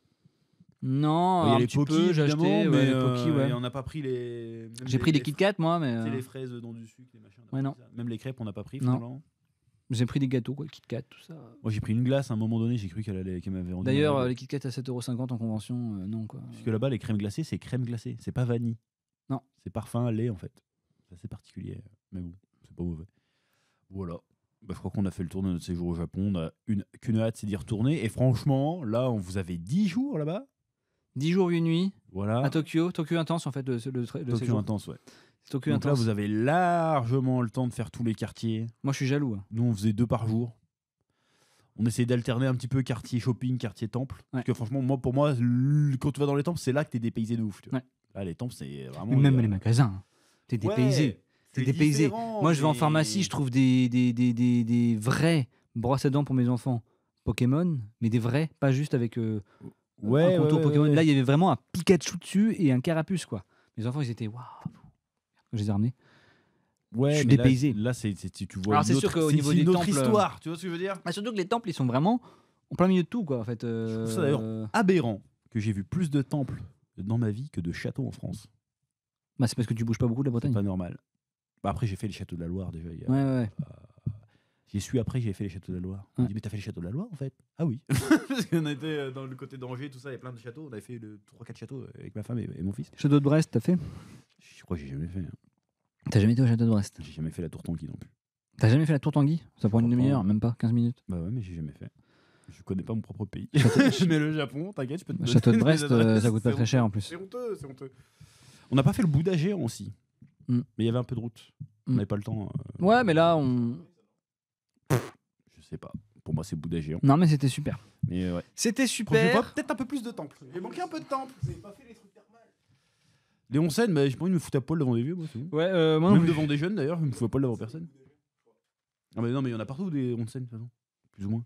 Non, un petit peu, j'ai acheté les Poki, ouais. Et on n'a pas pris les... J'ai pris des Kit Kat, moi, mais... C'est les fraises dans du sucre, les machins. Ouais, non. Même les crêpes, on n'a pas pris, non. J'ai pris des gâteaux, quoi, Kit Kat, tout ça. Moi, j'ai pris une glace, à un moment donné, j'ai cru qu'elle m'avait rendu... D'ailleurs, les Kit Kat à 7,50€ en convention, non, quoi. Parce que là-bas, les crèmes glacées, c'est crème glacée, c'est pas vanille. Non. C'est parfum lait, en fait. C'est assez particulier, mais bon, c'est pas mauvais. Voilà. Bah, je crois qu'on a fait le tour de notre séjour au Japon. On a qu'une hâte, c'est d'y retourner. Et franchement, là, on vous avait 10 jours là-bas. 10 jours, 8 nuits. Voilà. À Tokyo. Tokyo intense, en fait, le Tokyo séjour. intense, ouais. Tokyo Donc intense. là, vous avez largement le temps de faire tous les quartiers. Moi, je suis jaloux. Hein. Nous, on faisait 2 par jour. On essayait d'alterner un petit peu quartier shopping, quartier temple. Ouais. Parce que franchement, pour moi, quand tu vas dans les temples, c'est là que t'es dépaysé de ouf. Tu vois. Ouais. Là, les temples, c'est vraiment... Mais même les magasins, t'es dépaysé. Ouais. C'est dépaysé. Moi, je vais en pharmacie, je trouve des vraies brosses à dents pour mes enfants Pokémon, mais des vrais, pas juste avec un contour Pokémon. Là, il y avait vraiment un Pikachu dessus et un Carapuce, quoi. Mes enfants, ils étaient waouh. Je les ai ramenés. Ouais, je suis dépaysé. Là, tu vois. Alors, c'est sûr qu'au niveau des temples, histoire. Tu vois ce que je veux dire? Surtout que les temples, ils sont vraiment en plein milieu de tout, quoi. En fait. Je trouve ça d'ailleurs aberrant que j'ai vu plus de temples dans ma vie que de châteaux en France. Bah, c'est parce que tu bouges pas beaucoup de la C'est Bretagne. pas normal. Bah, après, j'ai fait les châteaux de la Loire déjà. Ouais. J'y suis après, j'ai fait les châteaux de la Loire. On Ouais. me dit, mais t'as fait les châteaux de la Loire en fait? Ah oui. Parce qu'on était dans le côté d'Angers, tout ça, il y a plein de châteaux. On avait fait 3-4 châteaux avec ma femme et mon fils. Château de Brest, t'as fait? Je crois que j'ai jamais fait. T'as jamais été au château de Brest? J'ai jamais fait la tour Tanguy non plus. T'as jamais fait la tour Tanguy? Ça prend une Franchement, demi-heure, même pas 15 minutes. Bah ouais, mais j'ai jamais fait. Je connais pas mon propre pays. Château- Mais le Japon, t'inquiète, je peux te donner Château de des Brest, adresses. ça coûte pas C'est très cher en honteux. plus. C'est honteux, c'est honteux. On n'a pas fait le Bouddha géant aussi. Mm. Mais il y avait un peu de route. On Mm. n'avait pas le temps. Ouais, mais là, on. Je sais pas. Pour moi, c'est Bouddha géant. Non, mais c'était super. Mais ouais. C'était Prochaine fois, peut-être un peu plus de temple. J'ai manqué un peu de temple. Vous avez pas fait les trucs thermales. Les onsen, mais j'ai pas envie de me foutre à poil devant des vieux, moi, c'est bon. Ouais, moi non Même plus. devant des jeunes d'ailleurs, je me fous à poil devant personne. Ah mais non, mais il y en a partout des onsen, de toute façon. Plus ou moins.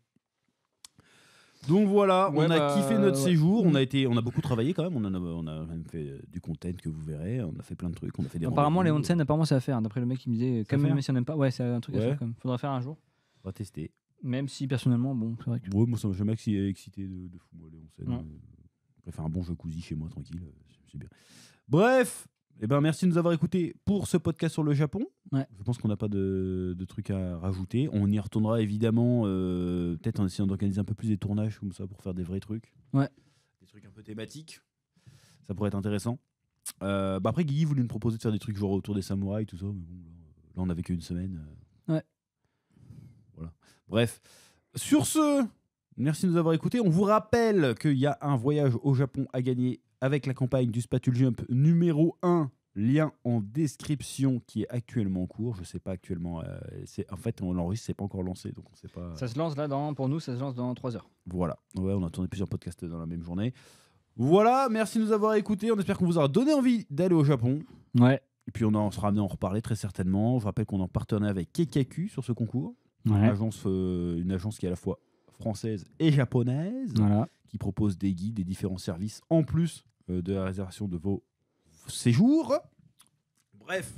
Donc voilà, Ouais, on a bah, kiffé notre ouais. séjour, on a beaucoup travaillé quand même, on a même fait du content que vous verrez, on a fait plein de trucs, on a fait des Apparemment, les rendez-vous. onsen, apparemment, c'est à faire. D'après le mec, il me disait, C'est à même faire si on n'aime pas, ouais, c'est un truc à Ouais. faire quand même. Faudra faire un jour. On va tester. Même si personnellement, bon, c'est vrai que. Ouais, moi ça m'a jamais excité de fou, moi, les onsen. Non. Je préfère un bon jacuzzi chez moi, tranquille, c'est bien. Bref, eh ben, merci de nous avoir écoutés pour ce podcast sur le Japon. Ouais. Je pense qu'on n'a pas de trucs à rajouter. On y retournera évidemment, peut-être en essayant d'organiser un peu plus des tournages comme ça pour faire des vrais trucs. Ouais. Des trucs un peu thématiques. Ça pourrait être intéressant. Bah après, Guigui voulait nous proposer de faire des trucs genre autour des samouraïs, tout ça. Mais bon, là, on n'avait qu'une semaine. Ouais. Voilà. Bref. Sur ce, merci de nous avoir écoutés. On vous rappelle qu'il y a un voyage au Japon à gagner avec la campagne du Spatule Jump numéro 1. Lien en description qui est actuellement en cours. Je sais pas actuellement. En fait, on l'enregistre, c'est pas encore lancé. Donc on sait pas. Ça se lance là, pour nous, ça se lance dans 3 heures. Voilà. Ouais, on a tourné plusieurs podcasts dans la même journée. Voilà. Merci de nous avoir écoutés. On espère qu'on vous aura donné envie d'aller au Japon. Ouais. Et puis on sera amené à en reparler très certainement. Je rappelle qu'on est en partenariat avec Keikaku sur ce concours. Ouais. Une agence qui est à la fois française et japonaise, Voilà. qui propose des guides et différents services en plus de la réservation de vos séjours. Bref,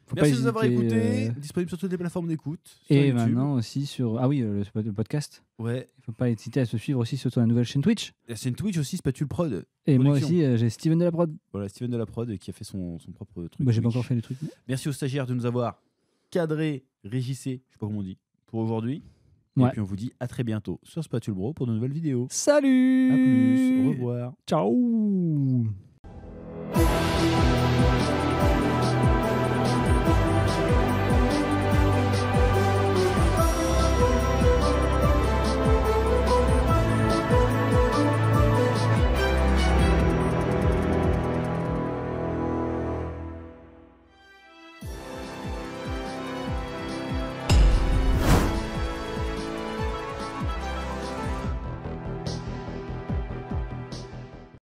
Faut merci pas de nous avoir hésiter, écoutés. Disponible sur toutes les plateformes d'écoute. sur Et YouTube. maintenant aussi sur. Ah oui, le podcast. Ouais. Il faut pas hésiter à se suivre aussi sur la nouvelle chaîne Twitch. La chaîne Twitch aussi, Spatule Prod. Et moi Production. aussi, j'ai Steven de la prod. Voilà, Steven de la Prod qui a fait son propre truc. Bah, j'ai pas Twitch. encore fait les trucs. Merci aux stagiaires de nous avoir cadré, régissé, je sais pas comment on dit, pour aujourd'hui. Ouais. Et puis on vous dit à très bientôt sur Spatule Bro pour de nouvelles vidéos. Salut. A plus, au revoir. Ciao.